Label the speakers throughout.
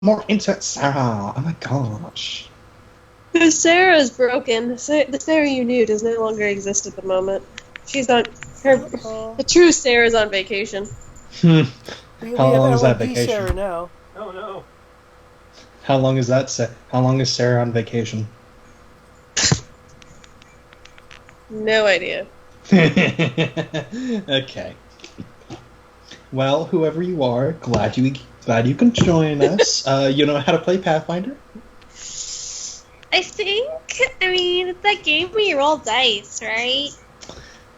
Speaker 1: more into it, Sarah. Oh my gosh.
Speaker 2: Sarah is broken. The Sarah you knew does no longer exist at the moment. She's on her. The true Sarah's on vacation.
Speaker 3: We
Speaker 1: How
Speaker 3: have
Speaker 1: long is that
Speaker 3: LED Sarah
Speaker 1: vacation?
Speaker 3: now.
Speaker 4: Oh no.
Speaker 1: How long is that? How long is Sarah on vacation?
Speaker 2: No idea.
Speaker 1: Okay. Well, whoever you are, glad you can join us. You know how to play Pathfinder?
Speaker 5: I think, it's that game where you roll dice, right?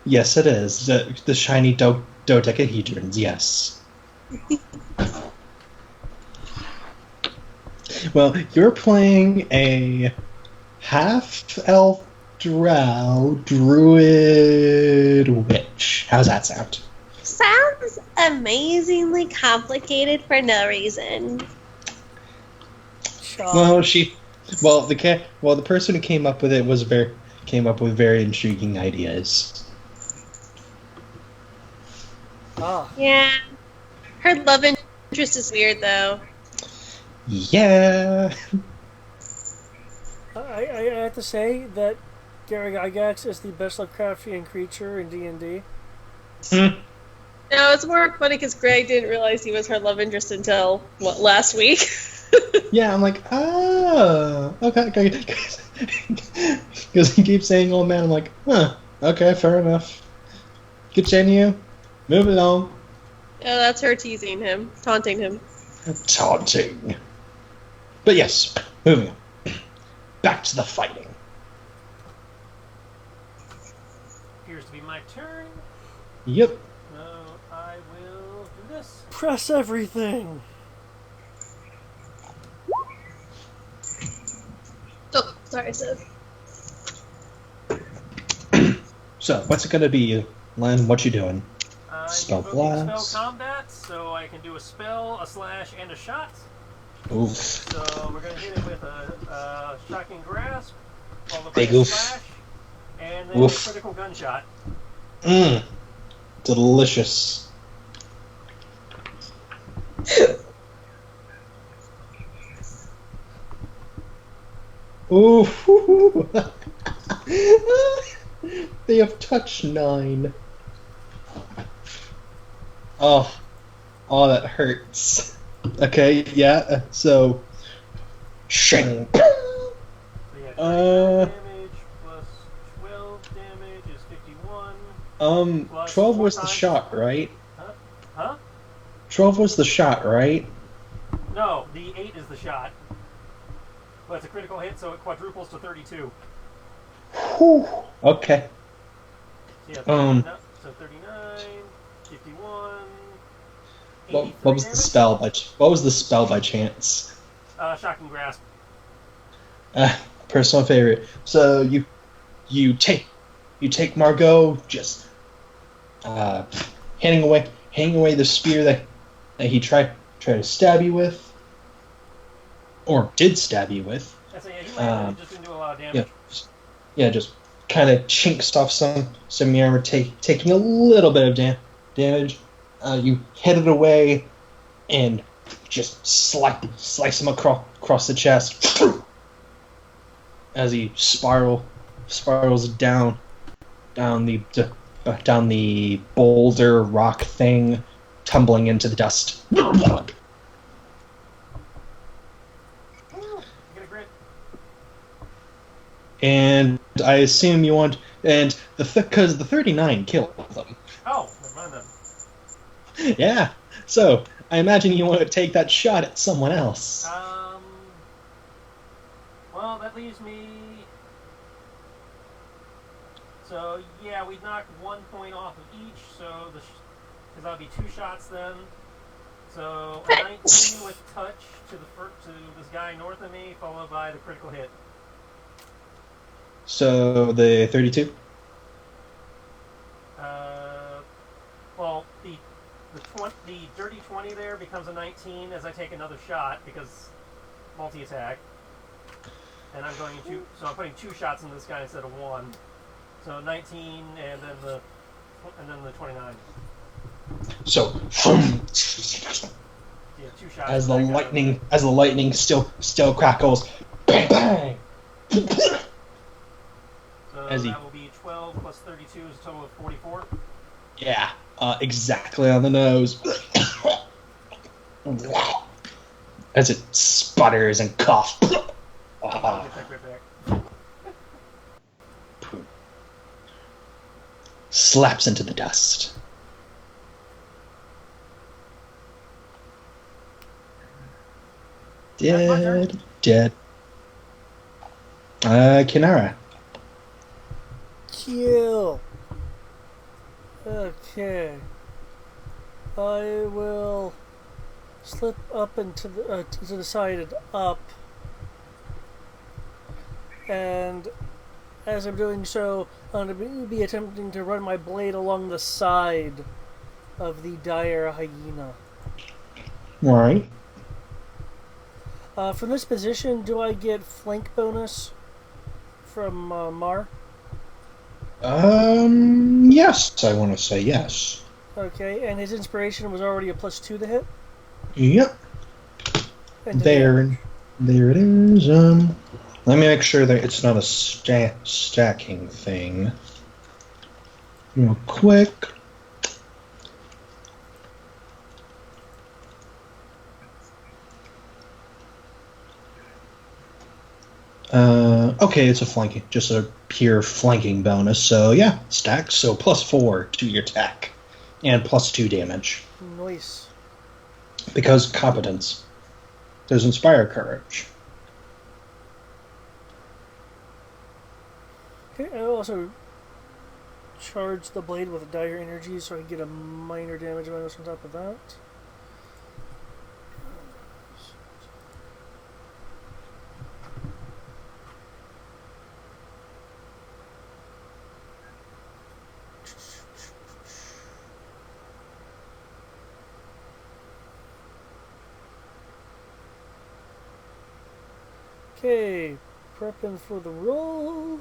Speaker 1: Yes, it is. The shiny dodecahedrons, yes. Well, you're playing a half-elf drow druid witch. How's that sound?
Speaker 5: Sounds amazingly complicated for no reason.
Speaker 1: Well, the person who came up with it came up with very intriguing ideas.
Speaker 2: Yeah. Her love interest is weird, though.
Speaker 1: Yeah.
Speaker 3: I have to say that Gary Gygax is the best Lovecraftian creature in D&D.
Speaker 2: No, it's more funny because Greg didn't realize he was her love interest until, last week?
Speaker 1: Yeah, I'm like, okay. Because he keeps saying old man, I'm like, okay, fair enough. Continue. Move along.
Speaker 2: Oh, that's her teasing him, taunting him.
Speaker 1: Taunting. But yes, moving on. Back to the fighting.
Speaker 4: Appears to be my turn.
Speaker 1: Yep.
Speaker 4: So I will do this.
Speaker 3: Press everything!
Speaker 2: Oh, sorry, Seth.
Speaker 1: So, what's it gonna be, Len? What you doing?
Speaker 4: Spell
Speaker 1: blast.
Speaker 4: Spell combat, so I can do a spell, a slash, and a shot.
Speaker 1: Oof.
Speaker 4: So we're going to hit it with a shocking grasp, followed by
Speaker 1: Big
Speaker 4: a
Speaker 1: oof.
Speaker 4: slash, and then
Speaker 1: Oof.
Speaker 4: a critical gunshot.
Speaker 1: Delicious. Ooh. They have touch 9. Oh, that hurts. Okay, yeah. So, shank.
Speaker 4: So yeah, 39
Speaker 1: Uh,
Speaker 4: damage plus 12 damage is 51. Plus
Speaker 1: 12
Speaker 4: 4
Speaker 1: was the
Speaker 4: times-
Speaker 1: shot, right?
Speaker 4: Huh?
Speaker 1: 12 was the shot, right?
Speaker 4: No, the 8 is the shot. But it's a critical hit, so it quadruples to 32.
Speaker 1: Whew. Okay.
Speaker 4: So yeah, so 39, 51,
Speaker 1: What was the spell by chance?
Speaker 4: Shocking grasp.
Speaker 1: Personal favorite. So you take Margot, just handing away the spear that he tried to stab you with, or did stab you with.
Speaker 4: Yeah, he landed, it just didn't do a lot of damage.
Speaker 1: Yeah, just kind of chinks off some armor, taking a little bit of damage. You hit it away and just slice him across the chest as he spirals down the boulder rock thing, tumbling into the dust. And I assume you want, and because the 39 killed them.
Speaker 4: Oh, never mind then.
Speaker 1: Yeah. So I imagine you want to take that shot at someone else.
Speaker 4: Well, that leaves me. So yeah, we knocked 1 point off of each. So because that'll be 2 shots then. So a 19 with touch to this guy north of me, followed by the critical hit.
Speaker 1: So the 32.
Speaker 4: Well, the dirty 20 there becomes a 19 as I take another shot because multi-attack. And I'm going to, so I'm putting 2 shots into this guy instead of 1. So 19 and then the 29.
Speaker 1: So
Speaker 4: Yeah, Yeah, 2 shots.
Speaker 1: As the
Speaker 4: from that guy.
Speaker 1: lightning still crackles. Bang bang.
Speaker 4: So
Speaker 1: As he-
Speaker 4: that will be 12 plus 32 is a total of 44.
Speaker 1: Yeah, exactly on the nose. As it sputters and coughs.
Speaker 4: I'll get that crit back.
Speaker 1: Slaps into the dust.
Speaker 4: That's my turn.
Speaker 1: Dead. Kinara.
Speaker 3: Kill. Okay. I will slip up into the to the side and up, and as I'm doing so, I'm going to be attempting to run my blade along the side of the dire hyena.
Speaker 1: Alright.
Speaker 3: From this position, do I get flank bonus from Mar?
Speaker 1: Yes, I want to say yes.
Speaker 3: Okay, and his inspiration was already a +2 to hit?
Speaker 1: Yep.
Speaker 3: And to
Speaker 1: There it is. Let me make sure that it's not a stacking thing. Real quick. Okay, it's a flanking, just a pure flanking bonus. So yeah, stacks. So +4 to your attack, and +2 damage
Speaker 3: Nice.
Speaker 1: because competence. There's inspire courage.
Speaker 3: Okay, I also charge the blade with dire energy so I can get a minor damage bonus on top of that. Okay, prepping for the roll.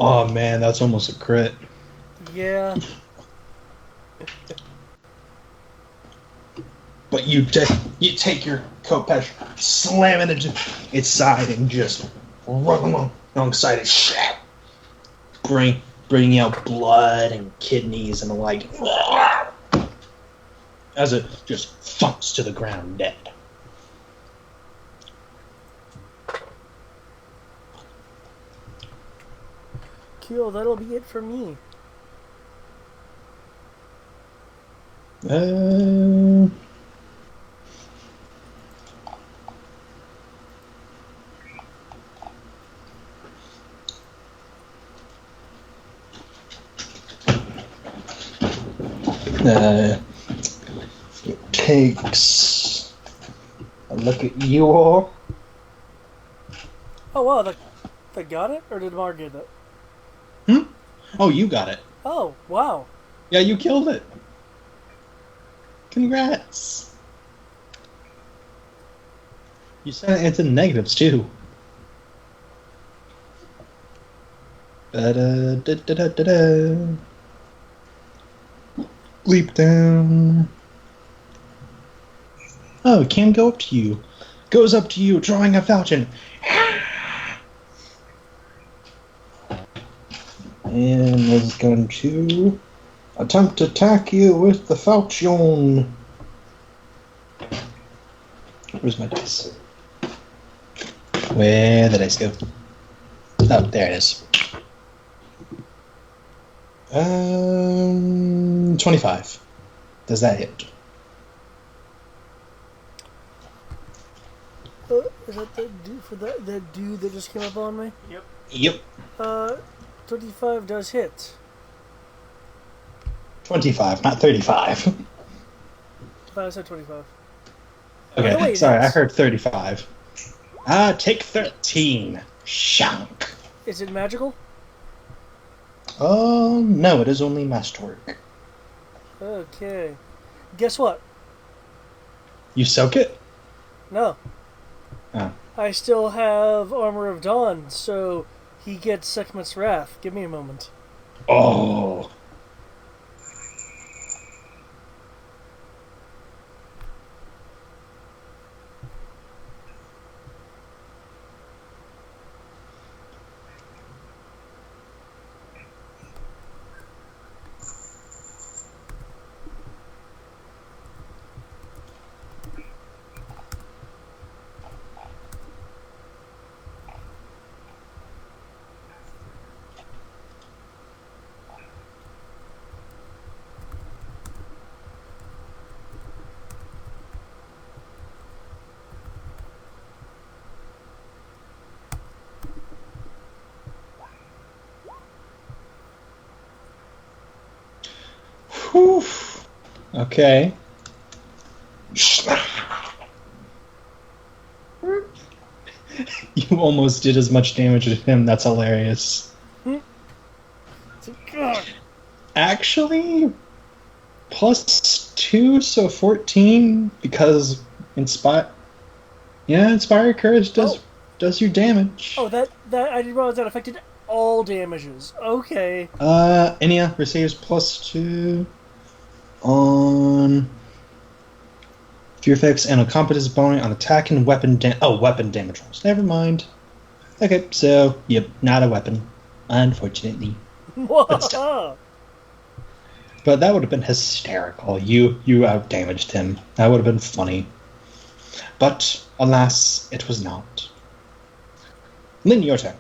Speaker 1: Oh man, that's almost a crit.
Speaker 3: Yeah.
Speaker 1: But you take your coat patch, slam it into its side, and just run alongside it, bringing out blood and kidneys and the like, as it just thumps to the ground dead.
Speaker 3: Cool, that'll be it for me.
Speaker 1: It takes a look at you all.
Speaker 3: Oh wow, they got it? Or did Mar get it?
Speaker 1: Oh, you got it.
Speaker 3: Oh, wow.
Speaker 1: Yeah, you killed it. Congrats. You sent it into negatives too. Da-da-da-da-da-da. Leap down. Oh, it can go up to you. Goes up to you, drawing a falchion. And is going to attempt to attack you with the falchion. Where's my dice? Where the dice go? Oh, there it is. 25. Does that hit?
Speaker 3: Is that the dude for that dude that just came up on me?
Speaker 4: Yep.
Speaker 1: Yep.
Speaker 3: 25 does hit.
Speaker 1: 25, not 35.
Speaker 3: I said 25.
Speaker 1: Okay,
Speaker 3: Oh, wait,
Speaker 1: sorry, I
Speaker 3: that's-
Speaker 1: heard 35. Take 13. Shank.
Speaker 3: Is it magical?
Speaker 1: No, it is only masterwork.
Speaker 3: Okay. Guess what?
Speaker 1: You soak it?
Speaker 3: No.
Speaker 1: Oh.
Speaker 3: I still have Armor of Dawn, so he gets Sekhmet's Wrath. Give me a moment.
Speaker 1: Oh. Whew. Okay. You almost did as much damage as him. That's hilarious. Actually, +2, so 14, because Inspire Courage does your damage.
Speaker 3: Oh, that I didn't realize that affected all damages. Okay.
Speaker 1: Enya receives +2 on fear effects and a competence bonus on attack and weapon weapon damage rolls. Never mind. Okay, so yep, not a weapon, unfortunately. But still. But that would have been hysterical. You outdamaged him. That would have been funny. But alas, it was not. Lynn, your turn.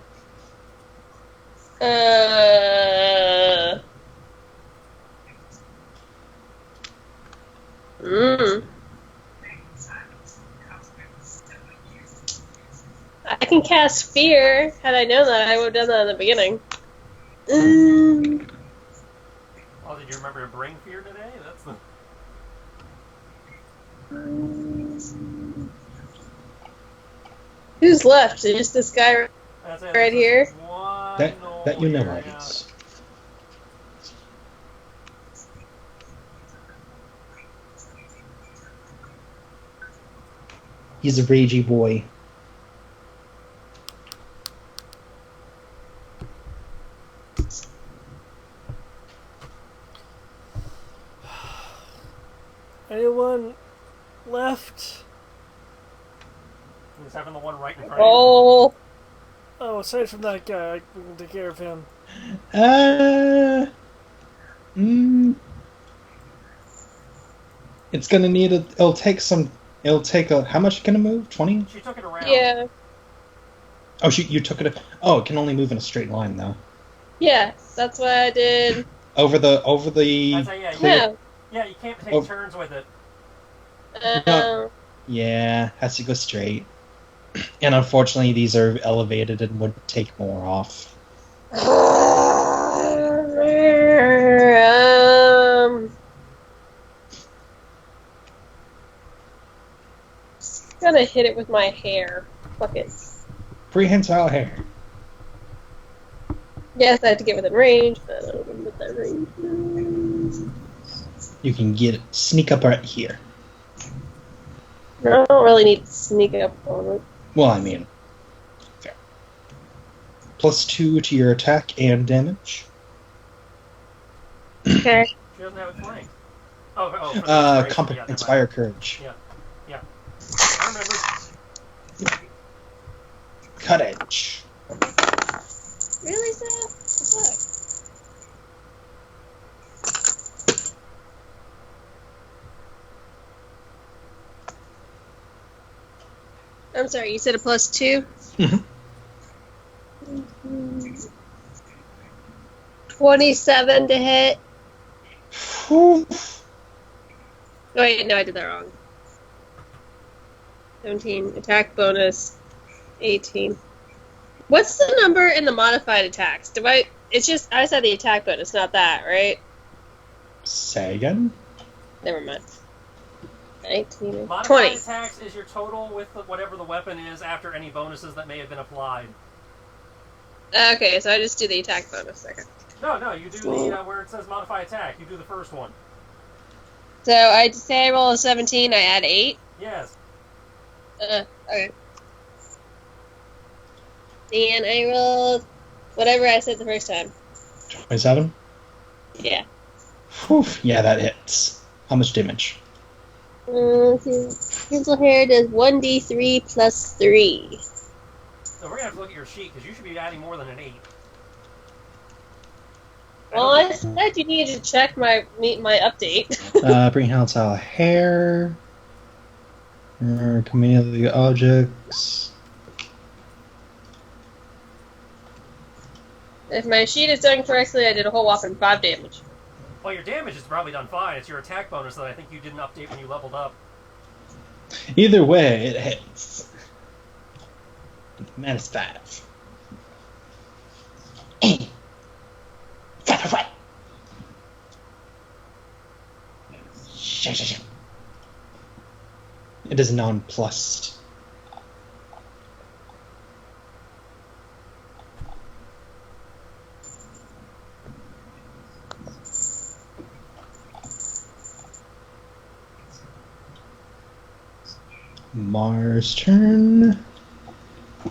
Speaker 2: I can cast Fear. Had I known that, I would have done that in the beginning.
Speaker 4: Oh, did you remember to bring fear today? That's the...
Speaker 2: Who's left? Just this guy
Speaker 4: That's it.
Speaker 2: right here?
Speaker 1: That you know of.
Speaker 4: Yeah.
Speaker 1: He's a ragey boy.
Speaker 3: Anyone left?
Speaker 4: He's having the one right in front of
Speaker 2: Oh.
Speaker 3: Oh, aside from that guy, we can take care of him.
Speaker 1: It's gonna need it'll take how much can it move? 20?
Speaker 4: you. She took it around.
Speaker 2: Yeah.
Speaker 1: Oh, you took it. Oh, it can only move in a straight line though.
Speaker 2: Yeah, that's what I did.
Speaker 1: Over the.
Speaker 2: No.
Speaker 4: Yeah, you can't take turns with it.
Speaker 1: No. Yeah, has to go straight. And unfortunately, these are elevated and would take more off.
Speaker 2: Gonna hit it with my hair. Fuck it.
Speaker 1: Prehensile hair.
Speaker 2: Yes, I have to get within range, but I don't know what that range is.
Speaker 1: You can sneak up right here.
Speaker 2: I don't really need to sneak up on it.
Speaker 1: Well, I mean, fair. +2 to your attack and damage.
Speaker 2: Okay.
Speaker 4: She doesn't have it flanked. Oh.
Speaker 1: Inspire Courage.
Speaker 4: Yeah. I remember.
Speaker 1: Cut edge.
Speaker 2: Really, Seth? What? I'm sorry, you said a +2?
Speaker 1: Mm-hmm.
Speaker 2: 27 to hit.
Speaker 1: Whew.
Speaker 2: Wait, no, I did that wrong. 17, attack bonus, 18. What's the number in the modified attacks? I just had the attack bonus, not that, right?
Speaker 1: Say again?
Speaker 2: Never mind. 19,
Speaker 4: Modified
Speaker 2: 20.
Speaker 4: attacks is your total with whatever the weapon is after any bonuses that may have been applied.
Speaker 2: Okay, so I just do the attack bonus. Okay.
Speaker 4: No, you do the where it says modify attack. You do the first one.
Speaker 2: So I say I roll a 17, I add 8.
Speaker 4: Yes.
Speaker 2: Okay. And I rolled whatever I said the first time.
Speaker 1: 27?
Speaker 2: Yeah.
Speaker 1: Whew, yeah, that hits. How much damage?
Speaker 2: Pencil hair does 1d3 plus 3.
Speaker 4: So we're gonna have to look at your sheet because you should be adding more than an 8.
Speaker 2: Well, I said you needed to check my update.
Speaker 1: Bring Helltile hair. Chameleon objects.
Speaker 2: If my sheet is done correctly, I did a whole whopping 5 damage.
Speaker 4: Well, your damage is probably done fine. It's your attack bonus that I think you didn't update when you leveled up.
Speaker 1: Either way, it hits. Minus 5. It is nonplussed. Mars' turn.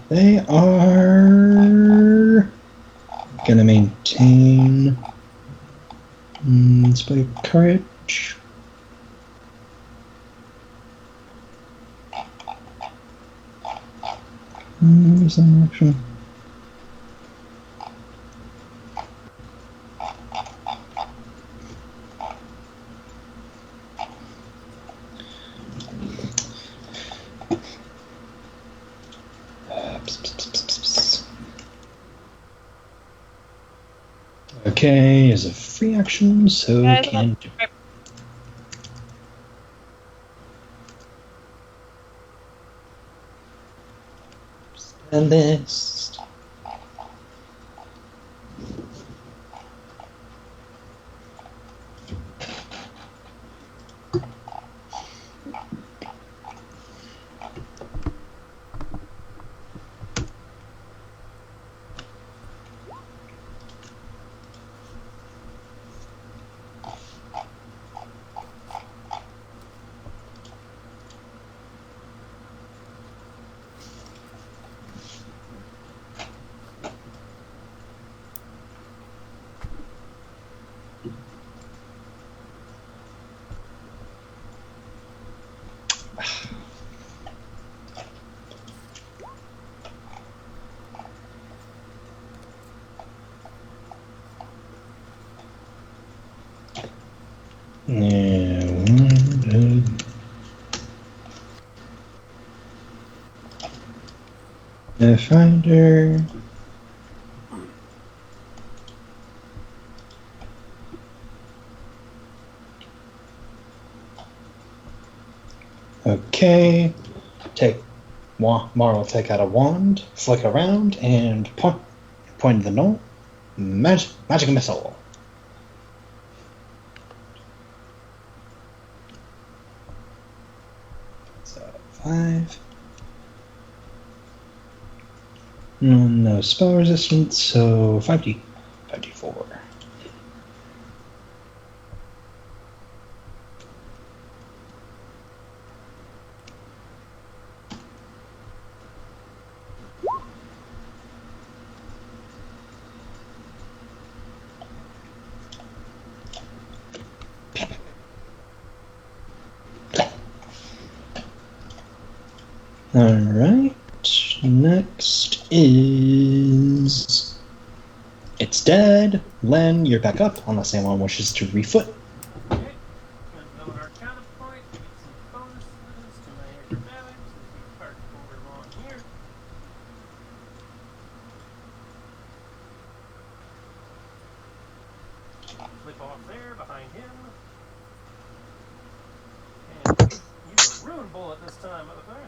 Speaker 1: They are gonna maintain display courage. Where's that action? Okay, is a free action, so can do. And this. Pathfinder. Okay. Mar will take out a wand, flick around, and point at the knoll. Magic missile. So 5. No spell resistance, so 5d4. Alright, next is... It's dead. Len, you're back up, unless anyone wishes to refoot.
Speaker 4: Okay. Gonna build our Arcana point, give it some bonuses to my acrobatics, and keep part forward along here. Flip off there, behind him. And use a rune bullet this time, motherfucker.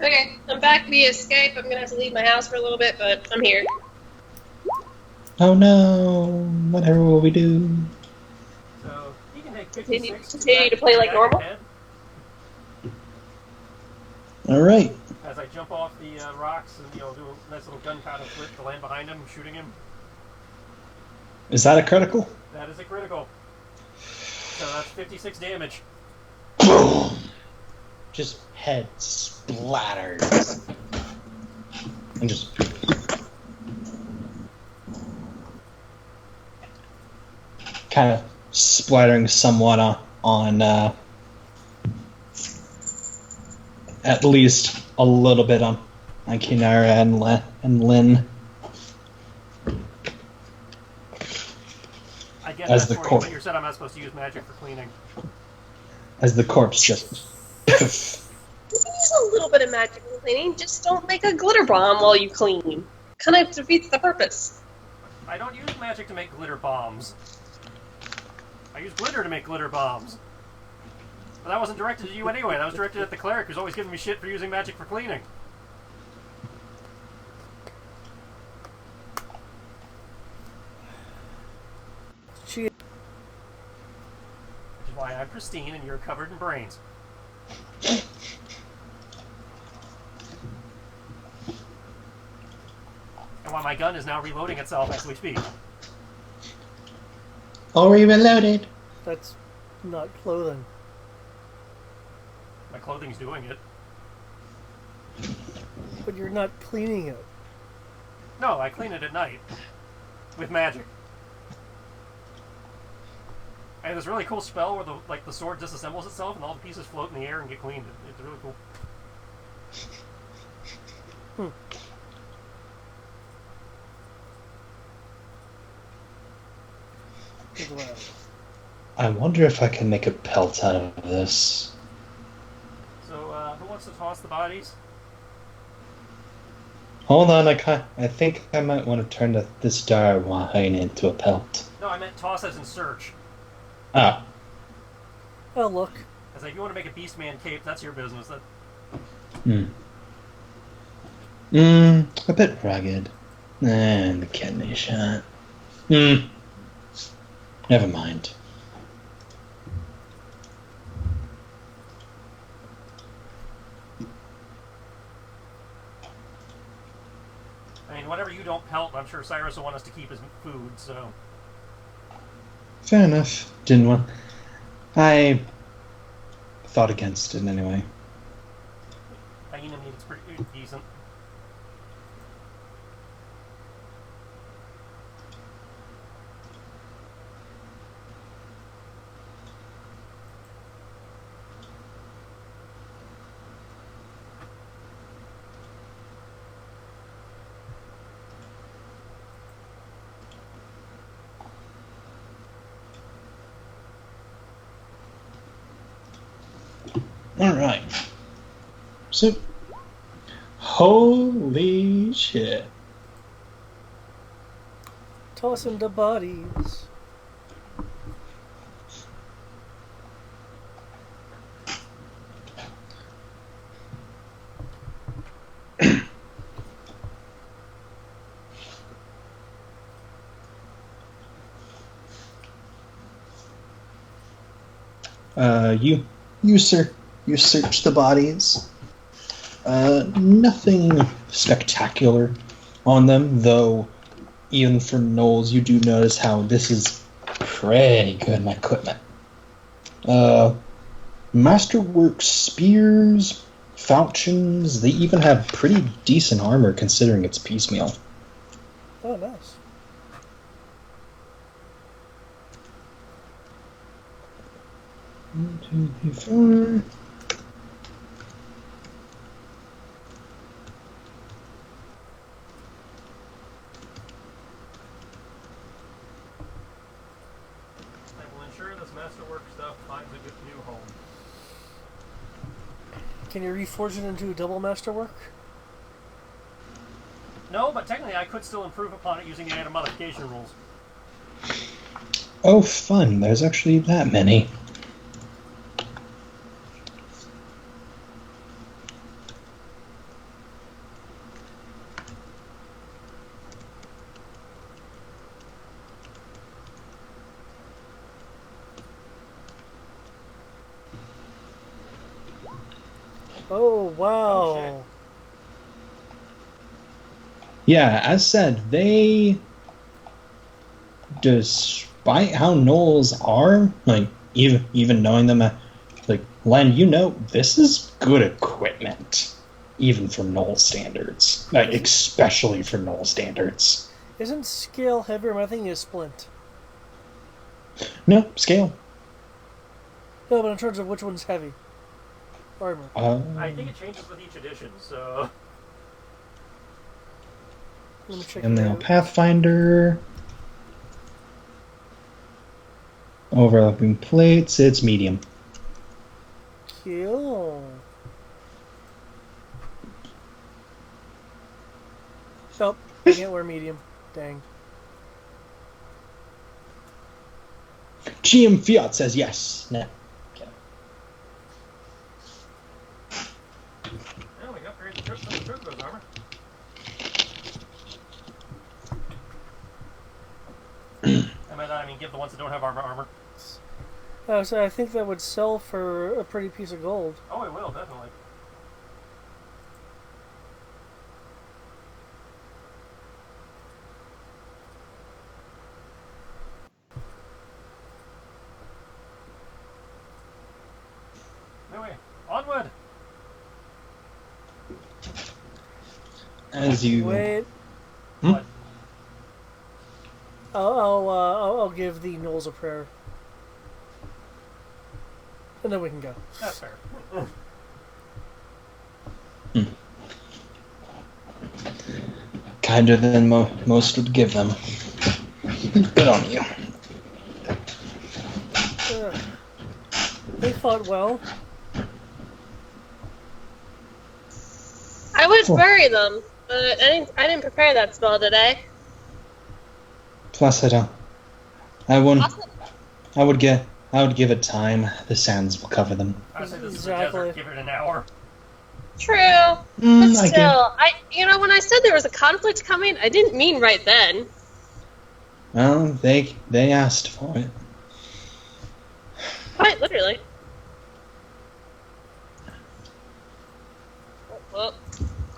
Speaker 2: Okay, I'm back via Skype. I'm gonna have to leave my house for a little bit, but I'm here.
Speaker 1: Oh no, whatever will we do?
Speaker 4: So he can take
Speaker 2: Continue
Speaker 4: 56.
Speaker 2: to play like normal?
Speaker 1: Alright.
Speaker 4: As I jump off the rocks and do a nice little gunpowder flip to land behind him, shooting him.
Speaker 1: Is that a critical?
Speaker 4: That is a critical. So that's 56 damage.
Speaker 1: Boom! Just head splatters. And just... kind of splattering somewhat on at least a little bit on Kinara and Lynn.
Speaker 4: I guess
Speaker 1: As
Speaker 4: that's
Speaker 1: the
Speaker 4: for you,
Speaker 1: corpse.
Speaker 4: but you said I'm not supposed to use magic for cleaning.
Speaker 1: As the corpse just...
Speaker 2: You can use a little bit of magic in cleaning, just don't make a glitter bomb while you clean. Kind of defeats the purpose.
Speaker 4: I don't use magic to make glitter bombs. I use glitter to make glitter bombs. But that wasn't directed at you anyway. That was directed at the cleric who's always giving me shit for using magic for cleaning.
Speaker 3: She
Speaker 4: Which is why I'm pristine and you're covered in brains. And why my gun is now reloading itself as we speak.
Speaker 1: Already reloaded.
Speaker 3: That's not clothing.
Speaker 4: My clothing's doing it.
Speaker 3: But you're not cleaning it.
Speaker 4: No, I clean it at night. With magic. I have this really cool spell where the sword disassembles itself and all the pieces float in the air and get cleaned. It's really cool.
Speaker 3: Well,
Speaker 1: I wonder if I can make a pelt out of this.
Speaker 4: So, who wants to toss the bodies?
Speaker 1: Hold on, I think I might want to turn this dire wine into a pelt.
Speaker 4: No, I meant toss as in search.
Speaker 1: Ah,
Speaker 3: oh, look.
Speaker 4: I was like, if you want to make a Beastman cape, that's your business. That...
Speaker 1: a bit rugged. And the kidney shot. Never mind.
Speaker 4: I mean, whatever you don't pelt, I'm sure Cyrus will want us to keep as food, so...
Speaker 1: Fair enough. Didn't want... I thought against it anyway.
Speaker 4: Hyena meat is pretty decent.
Speaker 1: Alright. So, holy shit.
Speaker 3: Tossing the bodies.
Speaker 1: You search the bodies. Nothing spectacular on them, though even for gnolls you do notice how this is pretty good equipment. Masterwork spears, falchions, they even have pretty decent armor considering it's piecemeal.
Speaker 3: Oh, nice.
Speaker 1: One, two, three, 4.
Speaker 4: I will ensure this masterwork stuff finds a good new home.
Speaker 3: Can you reforge it into a double masterwork?
Speaker 4: No, but technically I could still improve upon it using the item modification rules.
Speaker 1: Oh, fun. There's actually that many.
Speaker 3: Oh, wow.
Speaker 4: Oh,
Speaker 1: Yeah, as said, they, despite how gnolls are, like, even knowing them, like Len, you know this is good equipment, even for Null standards, like especially for Null standards.
Speaker 3: Isn't scale heavier? My thing is splint.
Speaker 1: No scale.
Speaker 3: No, but in terms of which one's heavy. Armor.
Speaker 4: I think it changes with each edition, so...
Speaker 3: Let me check
Speaker 1: And
Speaker 3: it
Speaker 1: now
Speaker 3: out.
Speaker 1: Pathfinder. Overlapping plates, it's medium.
Speaker 3: Cool. Nope, I can't wear medium. Dang.
Speaker 1: GM Fiat says yes. No. Okay.
Speaker 4: Oh, we upgraded the Turbo's armor. I mean, give the ones that don't have armor.
Speaker 3: Oh, so I think that would sell for a pretty piece of gold.
Speaker 4: Oh, it will, definitely. Anyway, onward!
Speaker 1: As you
Speaker 3: Wait.
Speaker 1: Hmm?
Speaker 4: What?
Speaker 3: I'll give the Knolls a prayer. And then we can go.
Speaker 4: That's fair.
Speaker 1: kinder than most would give them. Good on you.
Speaker 3: They fought well.
Speaker 2: I would
Speaker 1: Cool.
Speaker 2: bury them, but I didn't prepare that spell today.
Speaker 1: Plus, I would give it time. The sands will cover them.
Speaker 4: I would say this
Speaker 3: Exactly.
Speaker 4: is a desert. Give it an hour.
Speaker 2: True,
Speaker 1: I
Speaker 2: but
Speaker 1: get-
Speaker 2: still, when I said there was a conflict coming, I didn't mean right then.
Speaker 1: Well, they asked for it.
Speaker 2: Quite literally. Well,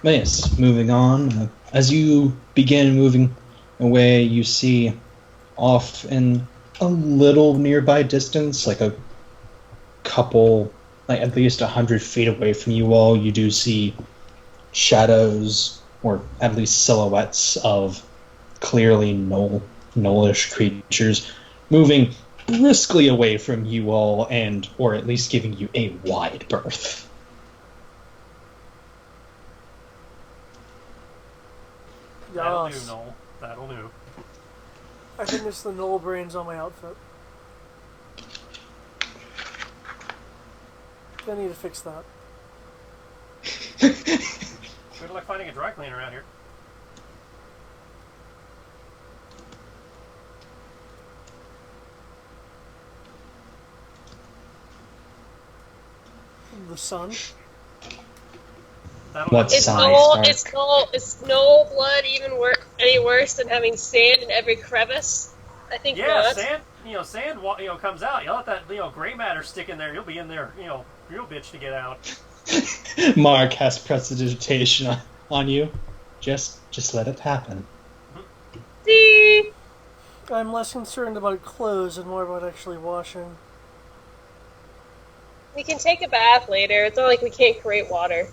Speaker 1: But yes, moving on. As you begin moving away, you see off in a little nearby distance, like a couple, like at least 100 feet away from you all, you do see shadows, or at least silhouettes of clearly gnollish creatures moving briskly away from you all, and or at least giving you a wide berth.
Speaker 4: That'll do,
Speaker 3: Yes.
Speaker 4: Noel. That'll do.
Speaker 3: I think it's the Knoll brains on my outfit. I need to fix that.
Speaker 4: Good luck finding a dry cleaner around here.
Speaker 3: The sun.
Speaker 4: That'll
Speaker 1: What
Speaker 4: do.
Speaker 2: Is
Speaker 1: Size
Speaker 2: no,
Speaker 1: dark.
Speaker 2: is no blood even any worse than having sand in every crevice? I think
Speaker 4: Yeah,
Speaker 2: not.
Speaker 4: sand comes out. You let that gray matter stick in there. You'll be in there, real bitch to get out.
Speaker 1: Mark has prestidigitation on you. Just let it happen.
Speaker 2: See,
Speaker 3: I'm less concerned about clothes and more about actually washing.
Speaker 2: we can take a bath later. It's not like we can't create water.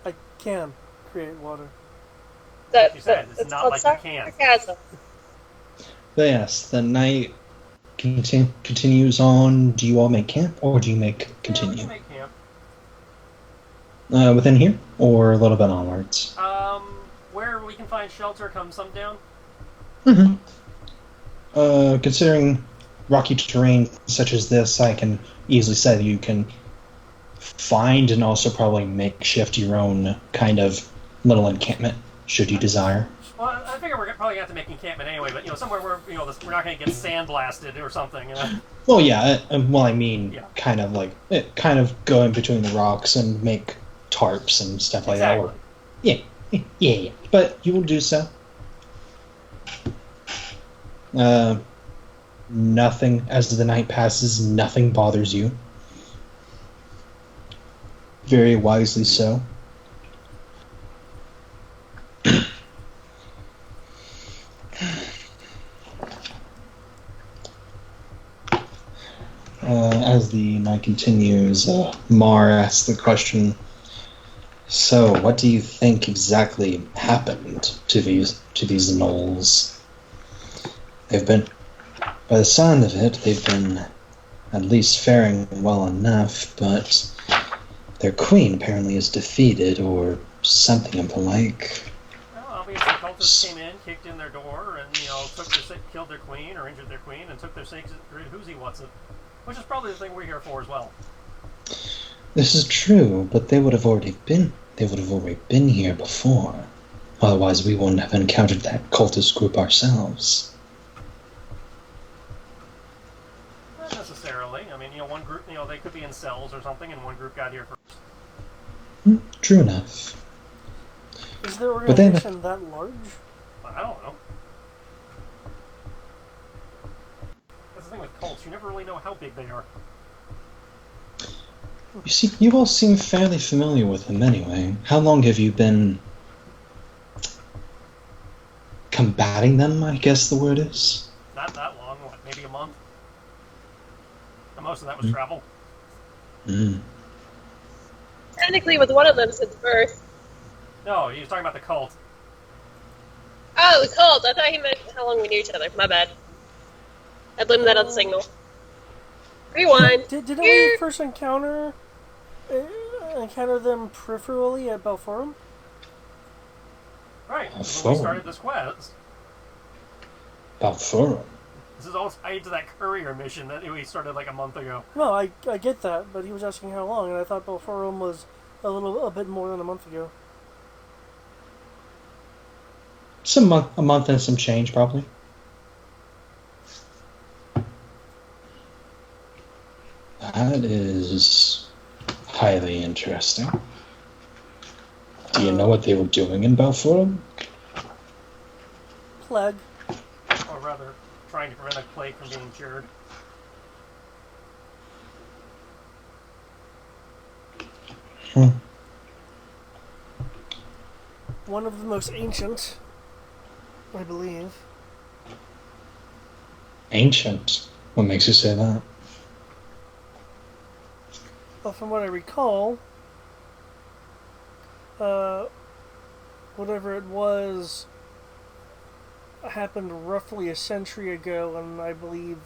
Speaker 3: I can create water.
Speaker 2: That,
Speaker 4: You said, it's
Speaker 2: that's
Speaker 4: not
Speaker 2: called
Speaker 4: like you can't.
Speaker 2: sarcasm.
Speaker 1: But yes, the night continues on. Do you all make camp, or do you make
Speaker 4: Yeah, we
Speaker 1: continue?
Speaker 4: can make camp.
Speaker 1: Within here, or a little bit onwards?
Speaker 4: Where we can find shelter come sundown.
Speaker 1: Mm-hmm. Considering rocky terrain such as this, I can easily say that you can find and also probably makeshift your own kind of little encampment, should you desire.
Speaker 4: Well, I figure we're probably gonna have to make encampment anyway, but somewhere where we're not gonna get sandblasted or something.
Speaker 1: Well, yeah. Well, I mean,
Speaker 4: Yeah.
Speaker 1: kind of go in between the rocks and make tarps and stuff like that. Or,
Speaker 4: Exactly.
Speaker 1: yeah. But you will do so. Nothing, as the night passes, nothing bothers you. Very wisely so. night continues, Mar asks the question, so what do you think exactly happened to these gnolls? They've been, by the sound of it, they've been at least faring well enough, but their queen apparently is defeated or something of the like.
Speaker 4: Well, obviously, cultists came in, kicked in their door, and killed their queen or injured their queen, and took their sacred whoozy what's it, which is probably the thing we're here for as well.
Speaker 1: This is true, but they would have already been here before. Otherwise, we wouldn't have encountered that cultist group ourselves.
Speaker 4: Not necessarily. I mean, one group, they could be in cells or something, and one group got here first.
Speaker 1: True enough.
Speaker 3: Is their organization that large?
Speaker 4: I don't know. That's the thing with cults. You never really know how big they are.
Speaker 1: You see, you all seem fairly familiar with them anyway. How long have you been combating them, I guess the word is?
Speaker 4: Not that long. What, maybe a month? And most of that was travel.
Speaker 2: Technically, with one of them since birth.
Speaker 4: No, he was talking about the cult.
Speaker 2: Oh, the cult. I thought he meant how long we knew each other. My bad. I blamed that on the signal. Rewind.
Speaker 3: Didn't we first encounter them peripherally at Balforum?
Speaker 4: Right. This is when we started this quest.
Speaker 1: Balforum?
Speaker 4: This is all tied to that courier mission that we started like a month ago.
Speaker 3: No, I get that, but he was asking how long, and I thought Balforum was a bit more than a month ago.
Speaker 1: A month and some change, probably. That is highly interesting. Do you know what they were doing in Balforum?
Speaker 3: Plague.
Speaker 4: Or rather, trying to prevent a plague from being cured.
Speaker 3: One of the most ancient, I believe.
Speaker 1: Ancient? What makes you say that?
Speaker 3: Well, from what I recall, whatever it was happened roughly a century ago, and I believe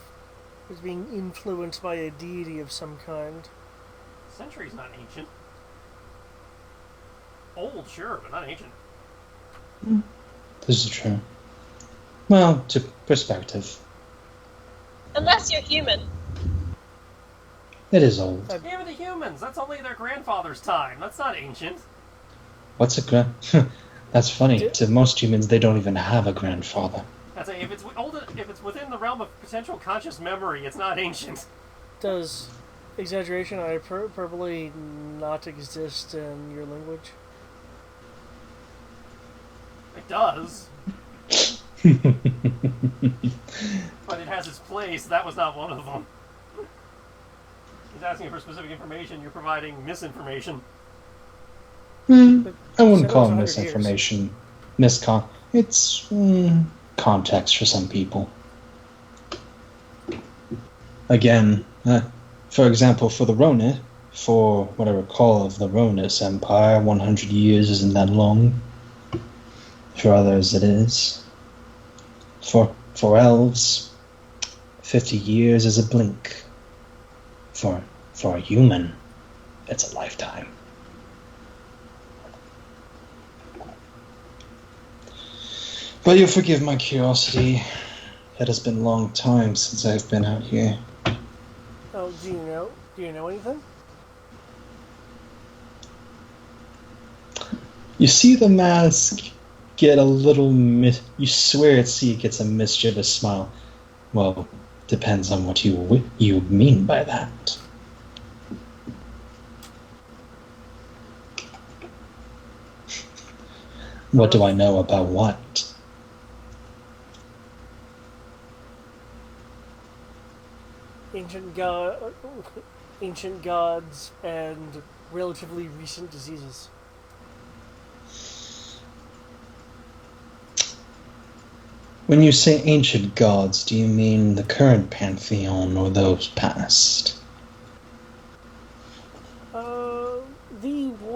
Speaker 3: was being influenced by a deity of some kind.
Speaker 4: Century's not ancient. Old, sure, but not ancient.
Speaker 1: This is true. Well, to perspective.
Speaker 2: Unless you're human.
Speaker 1: It is old.
Speaker 4: Even the humans, that's only their grandfather's time. That's not ancient.
Speaker 1: What's a That's funny. To most humans, they don't even have a grandfather.
Speaker 4: That's if it's within the realm of potential conscious memory, it's not ancient.
Speaker 3: Does exaggeration or hyperbole not exist in your language?
Speaker 4: It does. But it has its place. That was not one of them. He's asking for specific information. You're providing misinformation.
Speaker 1: I wouldn't call it
Speaker 3: 100
Speaker 1: misinformation. It's context for some people. Again, for example, for what I recall of the Ronis Empire, 100 years isn't that long. For others, it is. For elves, 50 years is a blink. For a human, it's a lifetime. But you'll forgive my curiosity. It has been a long time since I've been out here.
Speaker 3: Oh, do you know anything?
Speaker 1: You see the mask get a little you swear it gets a mischievous smile. Well, depends on what you mean by that. What do I know about what?
Speaker 3: Ancient gods and relatively recent diseases.
Speaker 1: When you say ancient gods, do you mean the current pantheon or those past?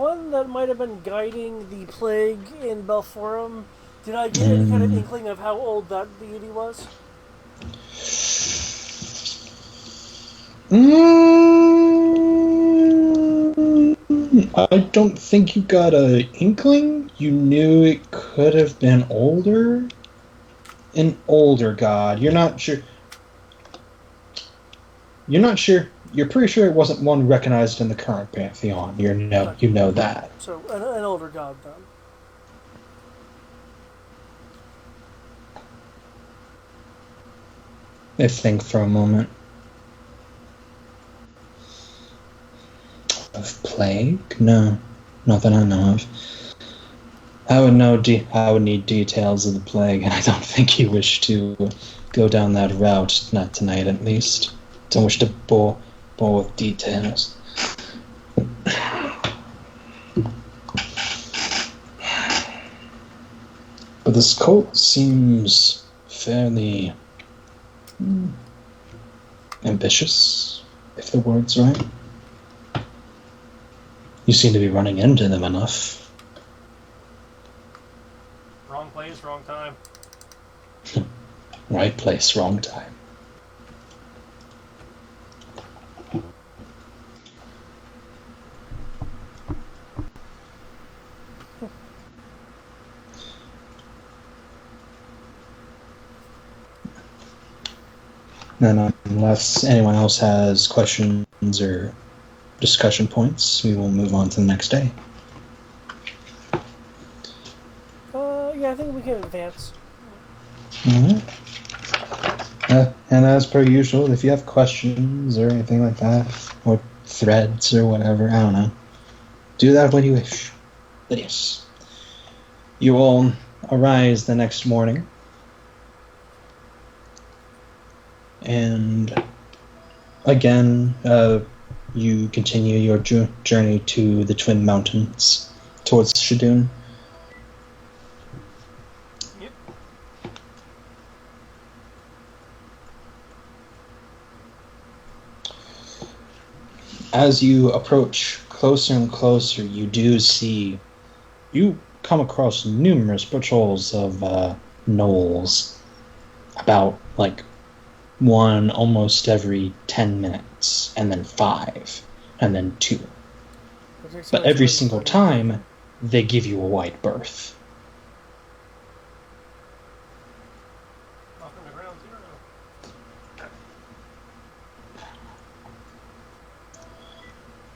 Speaker 3: one that might have been guiding the plague in Belforum, did I get any kind of inkling of how old that deity was?
Speaker 1: I don't think you got an inkling. You knew it could have been older. An older god. You're not sure. You're not sure. You're pretty sure it wasn't one recognized in the current pantheon. You know that.
Speaker 3: So an older god then.
Speaker 1: I think for a moment. Of plague? No, not that I know of. I would need details of the plague, and I don't think you wish to go down that route. Not tonight, at least. Don't wish to bore with details. But this cult seems fairly ambitious, if the word's right. You seem to be running into them enough.
Speaker 4: Wrong place, wrong time.
Speaker 1: Right place, wrong time. And unless anyone else has questions or discussion points, we will move on to the next day.
Speaker 3: Yeah, I think we can advance.
Speaker 1: Mm-hmm. And as per usual, if you have questions or anything like that, or threads or whatever, I don't know, do that when you wish. But yes, you all arise the next morning, and again, you continue your journey to the Twin Mountains, towards Shadun.
Speaker 4: Yep.
Speaker 1: As you approach closer and closer, you come across numerous patrols of gnolls, about like one almost every 10 minutes, and then 5, and then 2. But every single time, they give you a wide berth.
Speaker 4: Off on the ground zero.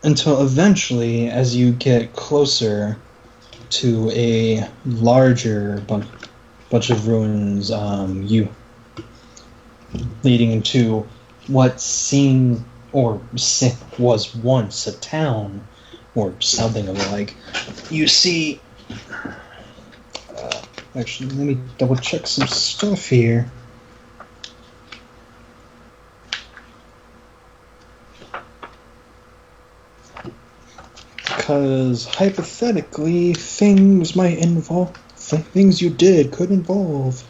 Speaker 1: Until eventually, as you get closer to a larger bunch of ruins, leading into what seemed or was once a town, or something of the like. You see... actually, let me double check some stuff here. Because hypothetically, things might involve... things you did could involve.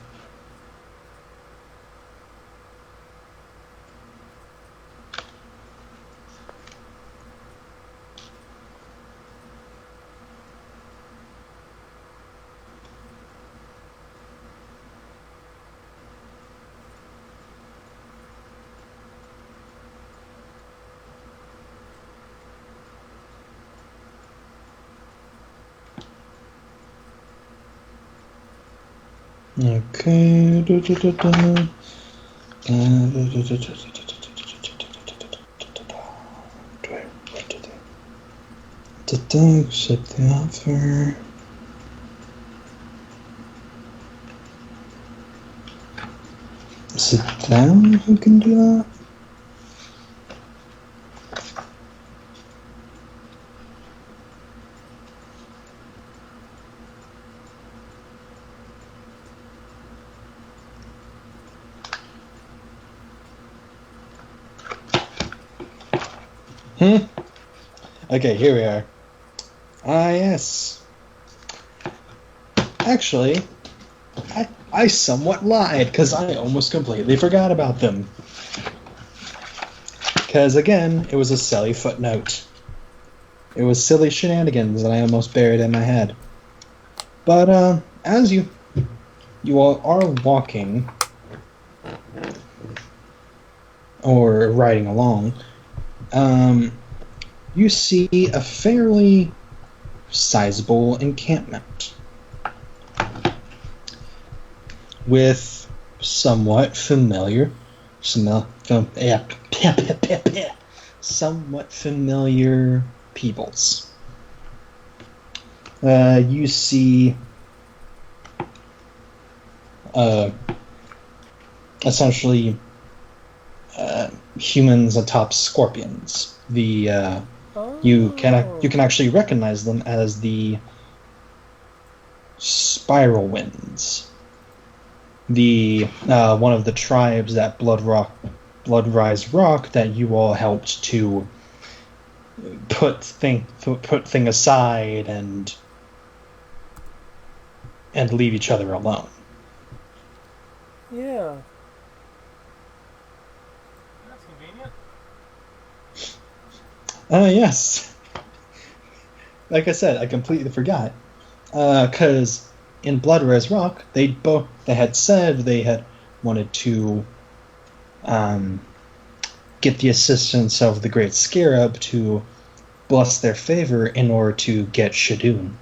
Speaker 1: Okay. Accept the offer. Is it them who can do that? Okay, here we are. Ah, yes. Actually, I somewhat lied, because I almost completely forgot about them. Because, again, it was a silly footnote. It was silly shenanigans that I almost buried in my head. But as you all are walking or riding along, you see a fairly sizable encampment with somewhat familiar peoples. You see essentially humans atop scorpions. You can actually recognize them as the spiral winds. The one of the tribes that Bloodrise Rock that you all helped to put thing aside and leave each other alone.
Speaker 3: Yeah.
Speaker 4: That's convenient.
Speaker 1: Yes. Like I said, I completely forgot. Because in Bloodrise Rock, they had said they had wanted to get the assistance of the Great Scarab to bless their favor in order to get Shadoon.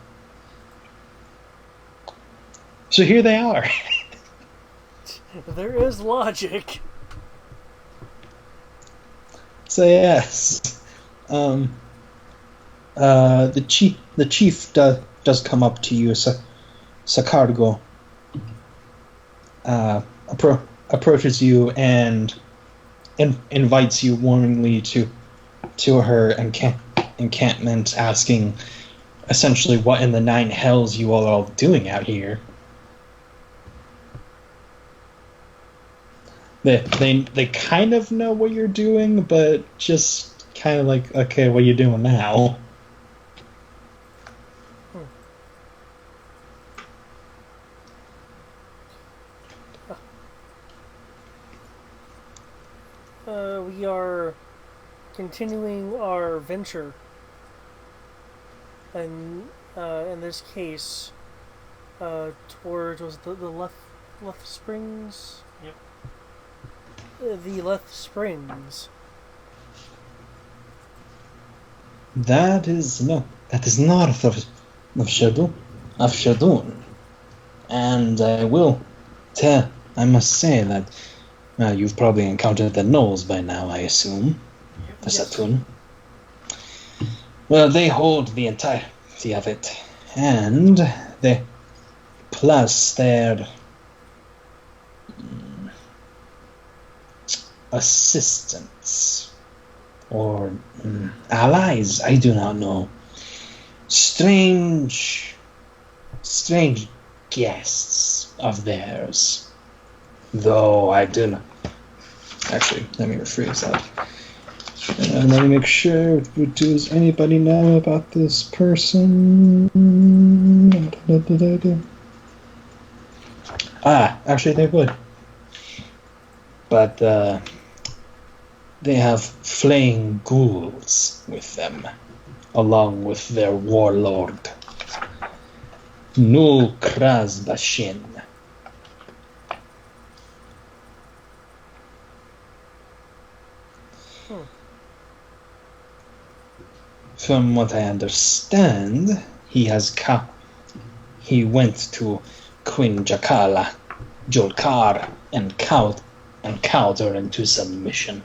Speaker 1: So here they are.
Speaker 3: There is logic.
Speaker 1: So yes, the chief does come up to you, Sakargo. Approaches you and invites you warmly to her encampment, asking essentially what in the nine hells you all are doing out here. They kind of know what you're doing, but just kind of like, okay, what are you doing now?
Speaker 3: We are continuing our venture, and in this case, towards the left springs.
Speaker 4: Yep.
Speaker 3: The left springs.
Speaker 1: That is not of Shadoon. And I must say that you've probably encountered the gnolls by now, I assume. The Satun. Well, they hold the entirety of it, and they plus their assistants or allies, I do not know. Strange guests of theirs, though I do not. Actually, let me rephrase that. Let me make sure. Does anybody know about this person? Actually, they would. But they have flaying ghouls with them, along with their warlord, Nu Krasbashin. From what I understand, he went to Queen Jakala, Jolkar, and cowed her into submission.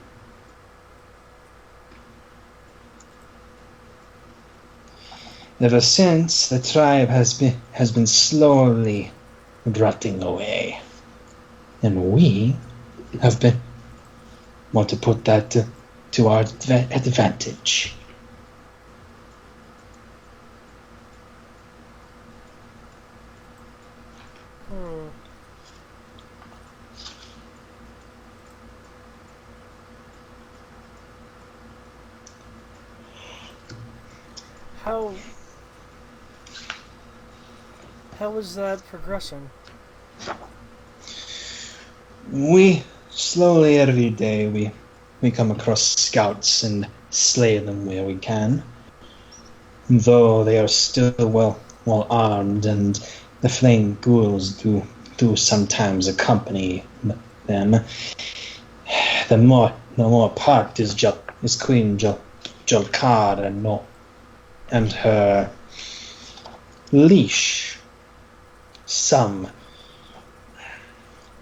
Speaker 1: Ever since, the tribe has been slowly rotting away, and we want to put that to our advantage.
Speaker 3: How is that progressing?
Speaker 1: We slowly, every day, we come across scouts and slay them where we can. though they are still well armed, and the flame ghouls do sometimes accompany them. The more parked is Queen Jalkar and her leash, some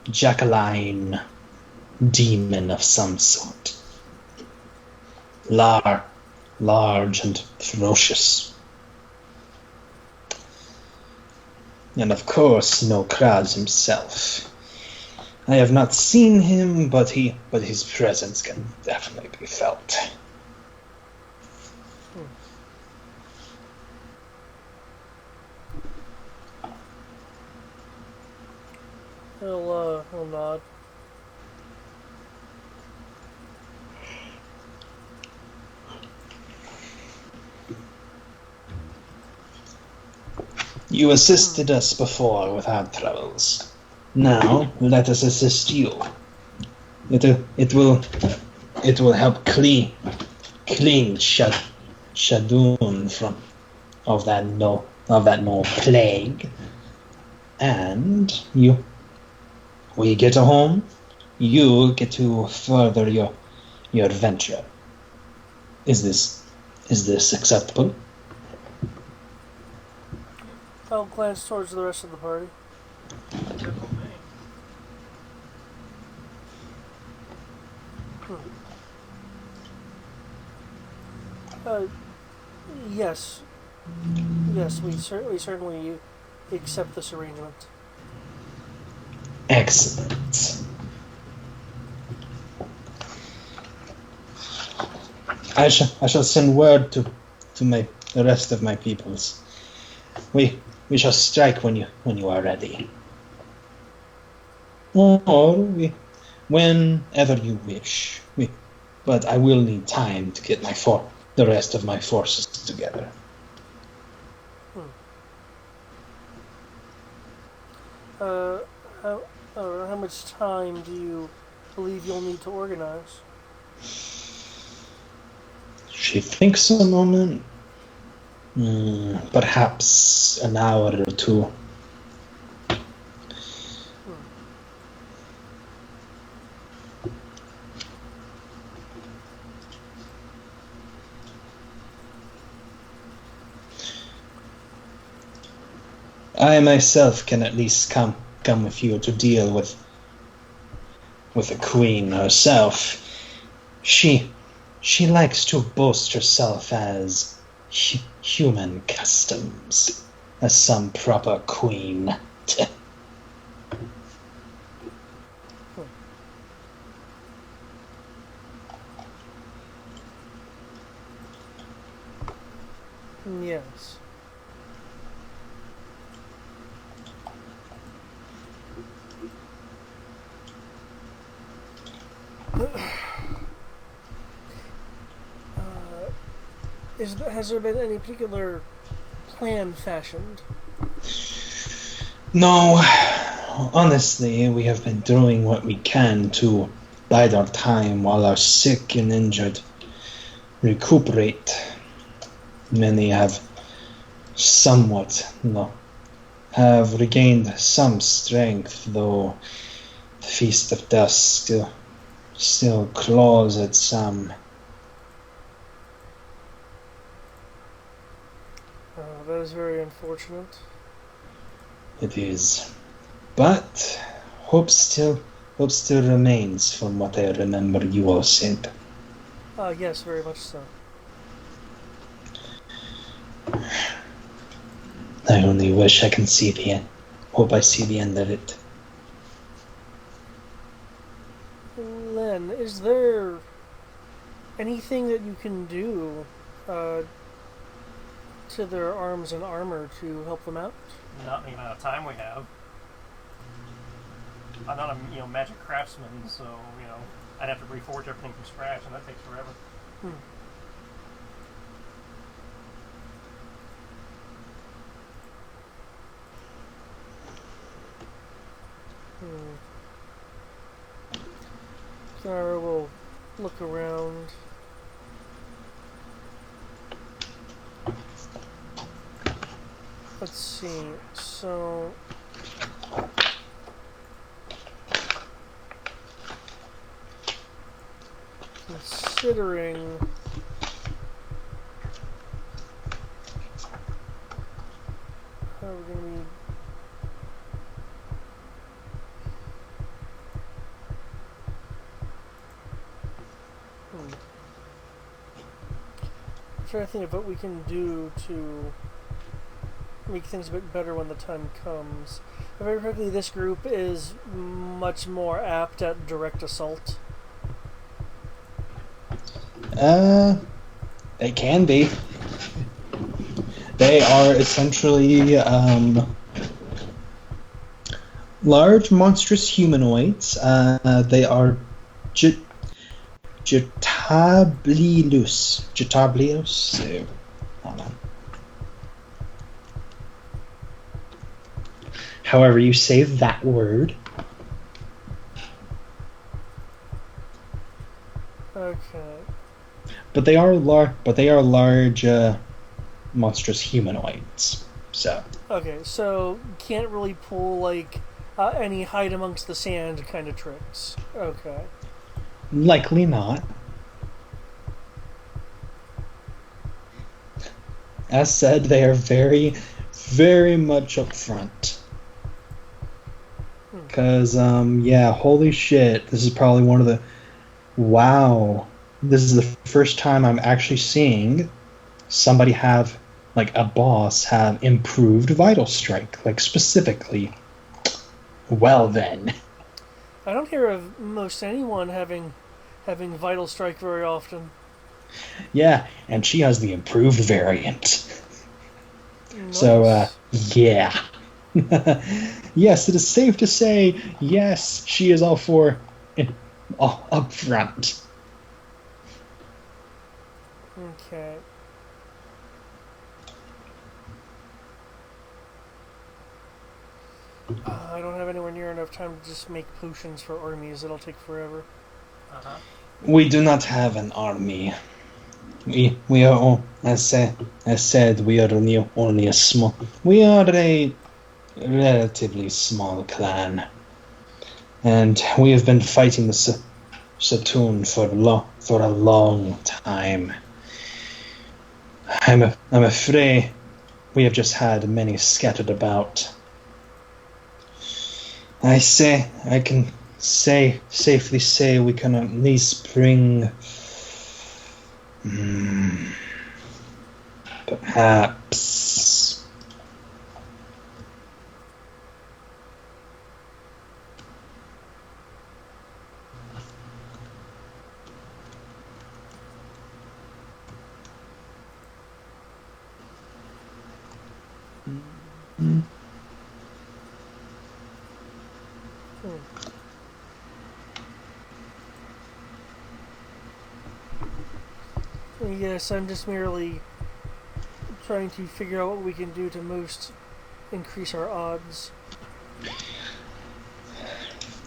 Speaker 1: jackaline demon of some sort, large and ferocious. And of course, no Kraz himself. I have not seen him, but his presence can definitely be felt.
Speaker 3: He'll nod.
Speaker 1: You assisted us before with our troubles. Now let us assist you. It will help clean Shadun from of that no plague. And we get a home. You get to further your venture. Is this acceptable?
Speaker 3: I'll glance towards the rest of the party. Yes. Yes, we certainly accept this arrangement.
Speaker 1: Excellent. I shall send word to the rest of my peoples. We shall strike when you are ready. Or whenever you wish. But I will need time to get the rest of my forces together.
Speaker 3: How much time do you believe you'll need to organize?
Speaker 1: She thinks a moment. Perhaps an hour or two. I myself can at least come with you to deal with the queen herself. She likes to boast herself as human customs, as some proper queen.
Speaker 3: Yes. Has there been any particular plan fashioned?
Speaker 1: No, honestly, we have been doing what we can to bide our time while our sick and injured recuperate. Many have have regained some strength, though the Feast of Dusk still claws at some.
Speaker 3: That is very unfortunate.
Speaker 1: It is, but hope still remains, from what I remember you all said.
Speaker 3: Yes, very much so.
Speaker 1: I only wish I can see the end. Hope I see the end of it.
Speaker 3: Len, is there anything that you can do to their arms and armor to help them out?
Speaker 4: Not the amount of time we have. I'm not a magic craftsman, so I'd have to reforge everything from scratch, and that takes forever.
Speaker 3: Zara will look around. Let's see. So. Considering. How are we going to be. I'm trying to think of what we can do to make things a bit better when the time comes. If I remember correctly, this group is much more apt at direct assault.
Speaker 1: They can be. They are essentially large, monstrous humanoids. They are Jetablius. Jetablius? I don't know. However you say that word.
Speaker 3: Okay.
Speaker 1: But they are large, monstrous humanoids. So.
Speaker 3: Okay, so can't really pull like any hide amongst the sand kind of tricks. Okay.
Speaker 1: Likely not. As said, they are very, very much up front. Because, yeah, holy shit, this is probably one of the... Wow. This is the first time I'm actually seeing somebody have, like, a boss have improved Vital Strike. Like, specifically. Well, then.
Speaker 3: I don't hear of most anyone having Vital Strike very often.
Speaker 1: Yeah, and she has the improved variant.
Speaker 3: Nice.
Speaker 1: So, yeah. Yes, it is safe to say, yes, she is all for up front.
Speaker 3: Okay. I don't have anywhere near enough time to just make potions for armies. It'll take forever.
Speaker 4: Uh-huh.
Speaker 1: We do not have an army. We are, as said, we are only a small. We are a relatively small clan, and we have been fighting the Saturn for a long time. I'm afraid we have just had many scattered about. I can safely say we can at least bring perhaps
Speaker 3: Yes, I'm just merely trying to figure out what we can do to most increase our odds.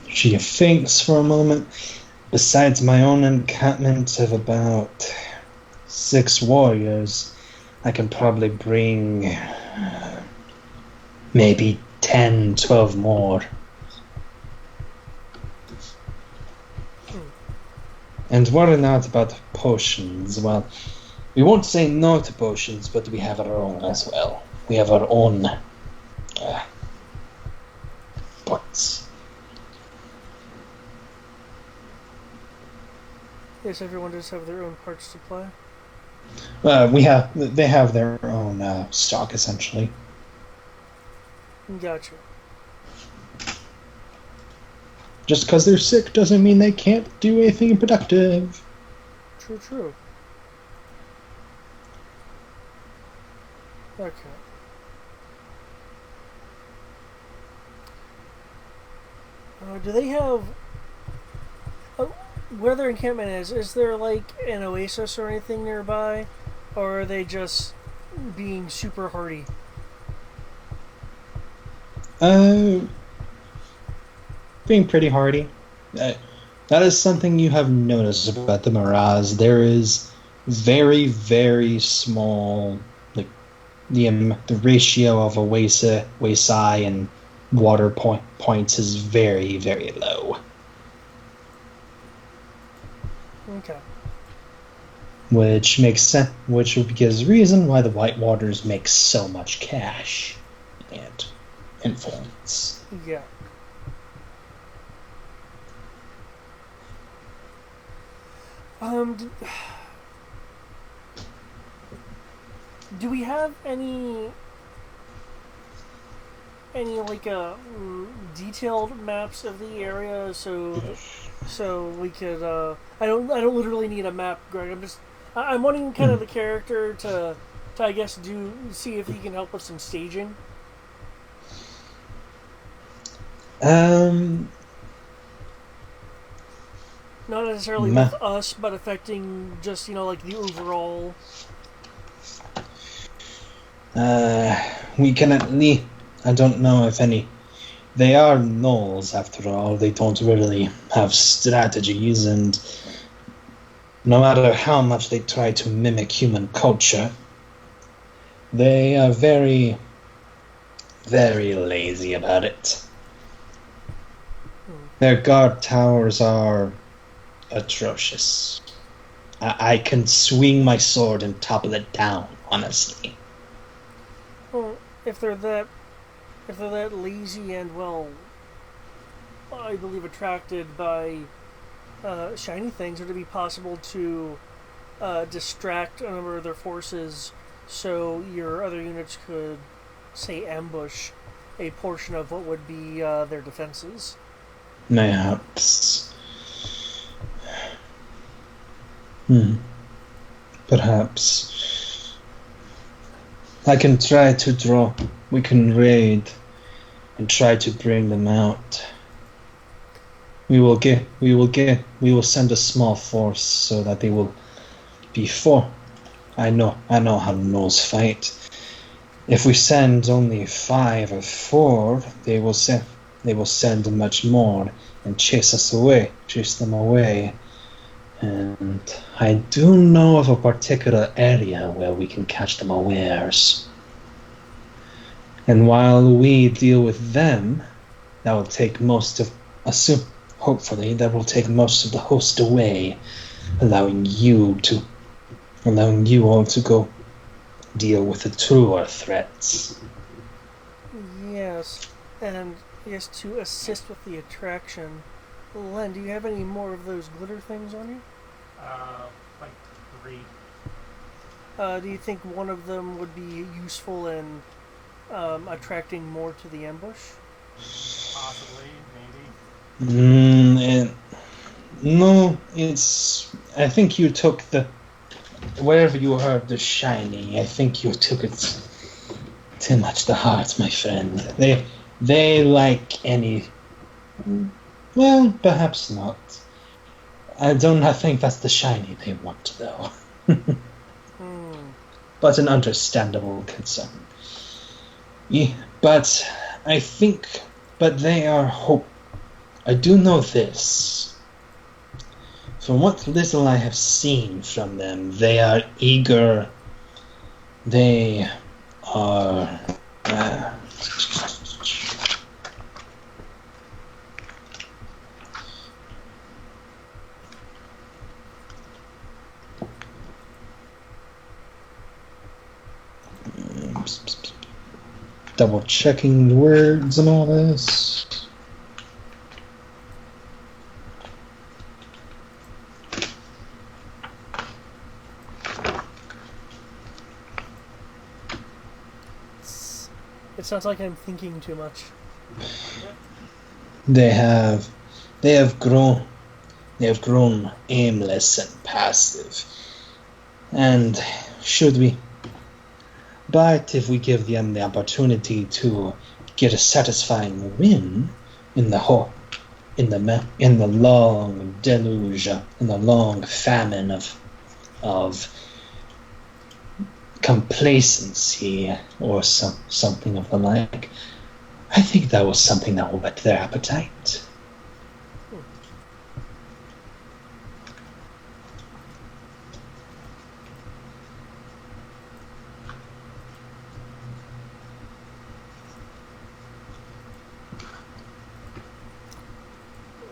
Speaker 1: She thinks for a moment. Besides my own encampment of about 6 warriors, I can probably bring maybe 10, 12 more. And worry not about potions. Well, we won't say no to potions, but we have our own as well. We have our own points.
Speaker 3: Yes, everyone does have their own parts to play.
Speaker 1: They have their own stock, essentially.
Speaker 3: Gotcha.
Speaker 1: Just because they're sick doesn't mean they can't do anything productive.
Speaker 3: True, true. Okay. Do they have... where their encampment is there like an oasis or anything nearby? Or are they just being super hardy?
Speaker 1: Being pretty hardy. That is something you have noticed about the Mirage. There is very, very small, like, the ratio of a wayside and water points is very, very low.
Speaker 3: Okay.
Speaker 1: Which makes sense. Which gives reason why the White Waters make so much cash and influence.
Speaker 3: Yeah. D- do we have any like detailed maps of the area so we could I don't literally need a map, Greg. I'm wanting kind of the character to I guess see if he can help with some staging. Not necessarily with us, but affecting just like the overall.
Speaker 1: We can at least. I don't know if any. They are gnolls after all. They don't really have strategies, and no matter how much they try to mimic human culture, they are very, very lazy about it. Their guard towers are atrocious. I can swing my sword and topple it down, honestly.
Speaker 3: Well, if they're that lazy and I believe attracted by shiny things, would it be possible to distract a number of their forces so your other units could, say, ambush a portion of what would be their defenses?
Speaker 1: Perhaps. Perhaps. I can try to draw. We can raid and try to bring them out. We will send a small force so that they will be four. I know how gnolls fight. If we send only 5 or 4, they will send much more and chase them away. And I do know of a particular area where we can catch them unawares. And while we deal with them, that will take hopefully that will take most of the host away, allowing you all to go deal with the truer threats.
Speaker 3: Yes, and yes, to assist with the attraction. Len, do you have any more of those glitter things on you?
Speaker 4: Like 3.
Speaker 3: Do you think one of them would be useful in attracting more to the ambush?
Speaker 4: Possibly, maybe.
Speaker 1: No, I think you took wherever you heard the shiny. I think you took it too much to heart, my friend. They like any. Well, perhaps not. I think that's the shiny they want, though. But an understandable concern. Yeah, but they are I do know this. From what little I have seen from them, they are eager. They are. Double checking the words and all this.
Speaker 3: It sounds like I'm thinking too much.
Speaker 1: They have grown aimless and passive. And but if we give them the opportunity to get a satisfying win in the long deluge, in the long famine of complacency or something of the like, I think that was something that will whet their appetite.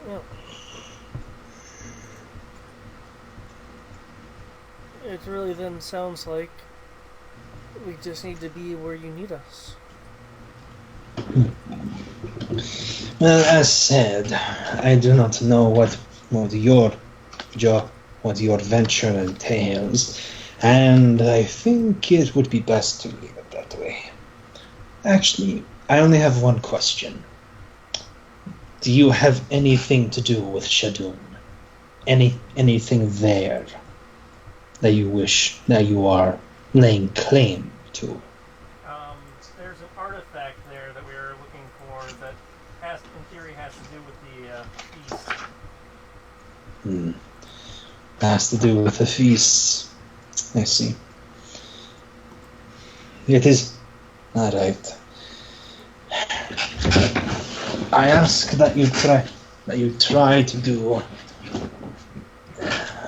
Speaker 3: Yeah. It really then sounds like we just need to be where you need us.
Speaker 1: Well, as said, I do not know what your what your venture entails, and I think it would be best to leave it that way. Actually, I only have one question. Do you have anything to do with Shadun? Anything there that you wish that you are laying claim to?
Speaker 4: There's an artifact there that we were looking for that has, in theory, has to do with the feast.
Speaker 1: Has to do with the feasts. I see. It is alright. I ask that you try to do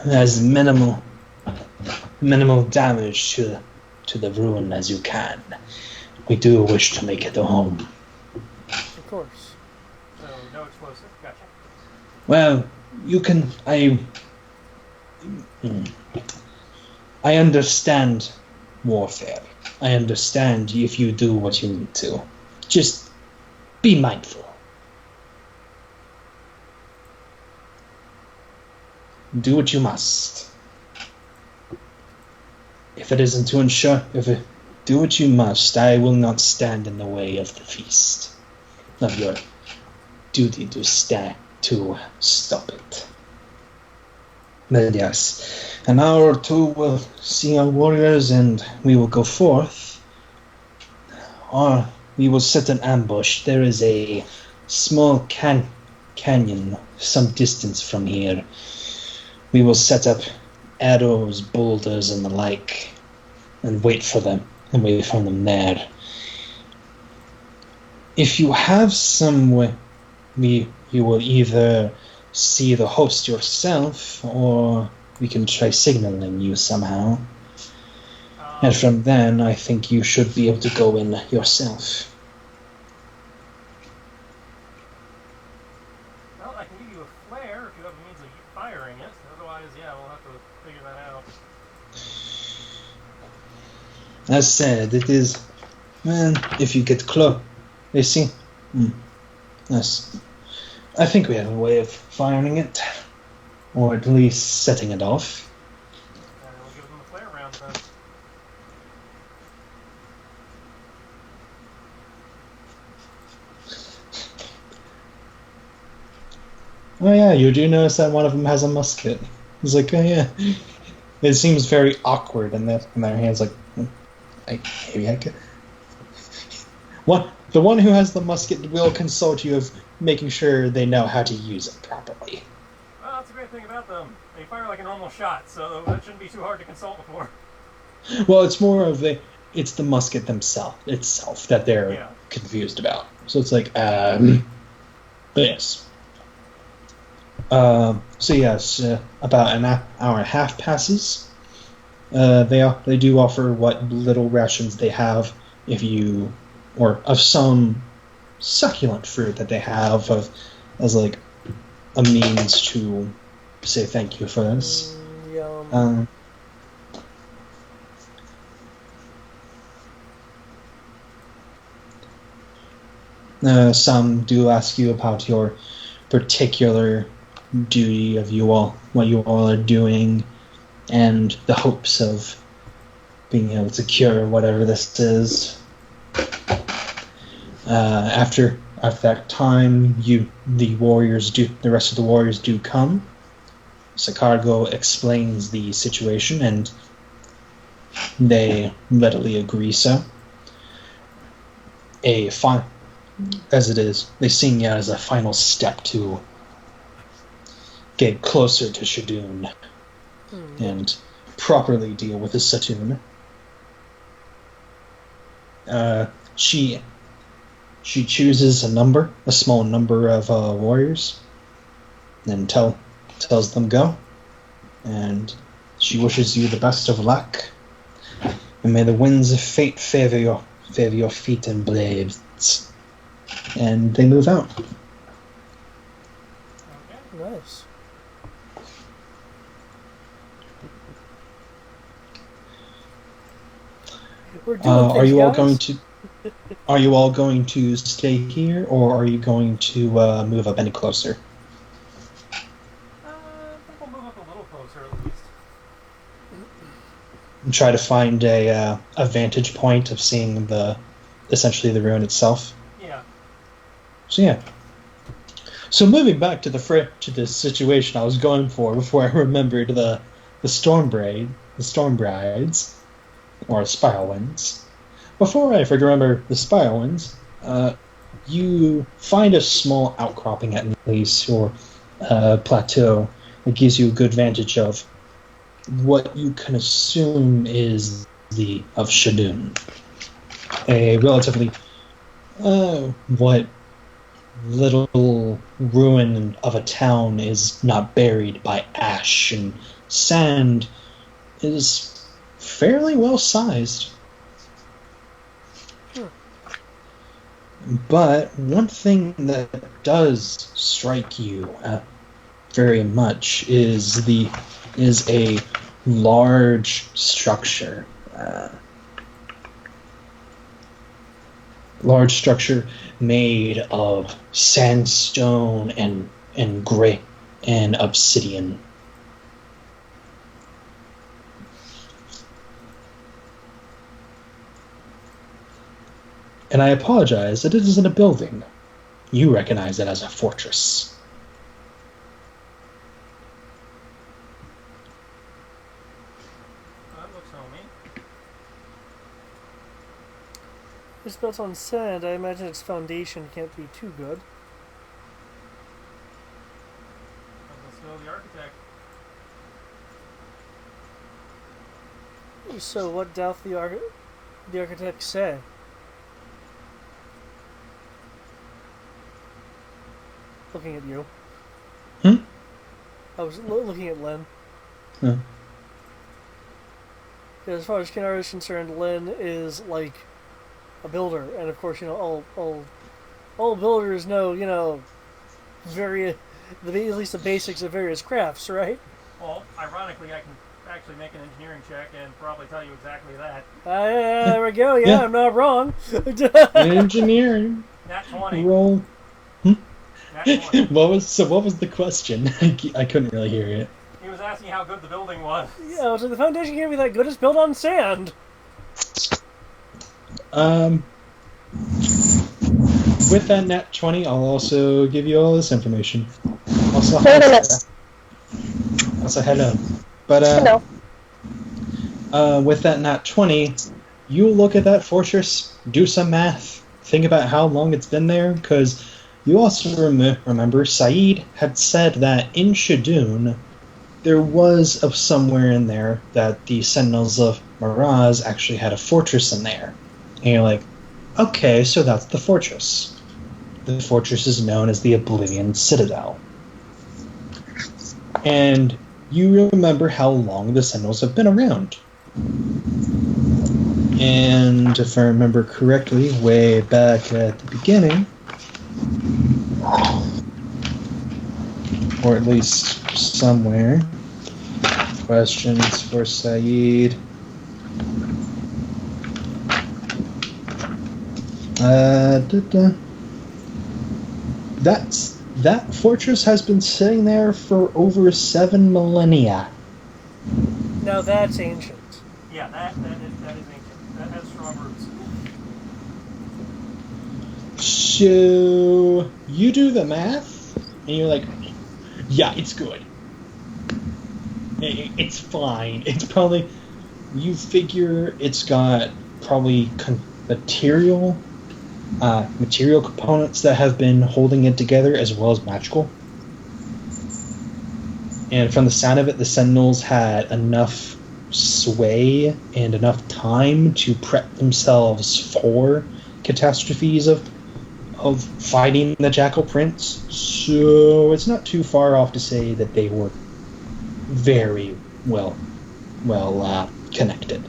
Speaker 1: as minimal damage to the ruin as you can. We do wish to make it a home.
Speaker 3: Of course.
Speaker 4: So, no explosive. Gotcha.
Speaker 1: Well, you can. I understand warfare. I understand if you do what you need to. Just be mindful. Do what you must. If it isn't to ensure, do what you must. I will not stand in the way of the feast, of your duty to stop it. But yes, an hour or two we'll see our warriors, and we will go forth. Or we will set an ambush. There is a small canyon some distance from here. We will set up arrows, boulders, and the like, and wait for them there. If you have some way, you will either see the host yourself, or we can try signaling you somehow. And from then, I think you should be able to go in yourself.
Speaker 4: Well, I can give you a flare if you have a means of firing it. Otherwise, yeah, we'll have to figure that out.
Speaker 1: As said, it is... Well, if you get close... You see? Yes. I think we have a way of firing it. Or at least setting it off.
Speaker 4: We'll give them a flare round then.
Speaker 1: Oh yeah, you do notice that one of them has a musket. He's like, oh yeah. It seems very awkward in their hands, like, maybe I could... The one who has the musket will consult you of making sure they know how to use it properly.
Speaker 4: Well, that's a great thing about them. They fire like a normal shot, so that shouldn't be too hard to consult before.
Speaker 1: Well, it's more of it's the musket itself that they're confused about. So it's like, yes. So yes, about an hour and a half passes. They do offer what little rations they have, or of some succulent fruit that they have as like a means to say thank you for this.
Speaker 3: Yum.
Speaker 1: Some do ask you about your particular duty of what you all are doing, and the hopes of being able to cure whatever this is. After that time, the rest of the warriors do come. Sakargo explains the situation, and they readily agree so. As it is, they see it as a final step to get closer to Shadun and properly deal with the Satun. She chooses a small number of warriors, and tells them go, and she wishes you the best of luck, and may the winds of fate favor your feet and blades. And they move out.
Speaker 4: Okay.
Speaker 3: Nice. We're doing things,
Speaker 1: Are you all
Speaker 3: guys.
Speaker 1: going to? Are you all going to stay here, or are you going to move up any closer?
Speaker 4: I think we'll move up a little closer at least.
Speaker 1: And try to find a vantage point of seeing essentially the ruin itself.
Speaker 4: Yeah.
Speaker 1: So yeah. So moving back to the situation I was going for before I remembered the storm brides, or spiral winds. Before I forget remember the spiral winds, you find a small outcropping at a place or plateau that gives you a good vantage of what you can assume is the of Shadun, a relatively what little ruin of a town is not buried by ash and sand is fairly well sized. But one thing that does strike you very much is a large structure. Large structure made of sandstone and grit and obsidian. And I apologize that it isn't a building. You recognize it as a fortress.
Speaker 4: That looks homey.
Speaker 3: It's built on sand. I imagine its foundation can't be too good.
Speaker 4: Let's go the architect.
Speaker 3: So what doth the architect say? Looking at you. I was looking at Lynn.
Speaker 1: Yeah.
Speaker 3: As far as Kinnara is concerned, Lynn is like a builder, and of course, all builders know, at least the basics of various crafts, right?
Speaker 4: Well, ironically, I can actually make an engineering check and probably tell you exactly that.
Speaker 3: There we go. Yeah,
Speaker 1: Yeah.
Speaker 3: I'm not wrong.
Speaker 1: Engineering.
Speaker 4: Nat 20.
Speaker 1: Roll.
Speaker 4: Nat 20.
Speaker 1: What was the question? I couldn't really hear it.
Speaker 4: He was asking how good the building was.
Speaker 3: Yeah, so the foundation can't be that good. It's built on sand.
Speaker 1: With that nat 20, I'll also give you all this information. Also, hello. But
Speaker 2: No.
Speaker 1: with that nat 20, you look at that fortress, do some math, think about how long it's been there, because you also remember Saeed had said that in Shadun, there was somewhere in there that the Sentinels of Miraz actually had a fortress in there. And you're like, okay, so that's the fortress. The fortress is known as the Oblivion Citadel. And you remember how long the Sentinels have been around. And if I remember correctly, way back at the beginning, or at least somewhere, questions for Saeed. That fortress has been sitting there for over 7 millennia.
Speaker 3: Now that's ancient.
Speaker 4: Yeah, that is ancient. That has strong roots.
Speaker 1: So you do the math, and you're like, yeah, it's good. It's fine. It's probably, you figure it's got probably material components that have been holding it together, as well as magical. And from the sound of it, the Sentinels had enough sway and enough time to prep themselves for catastrophes of fighting the Jackal Prince. So it's not too far off to say that they were very well connected.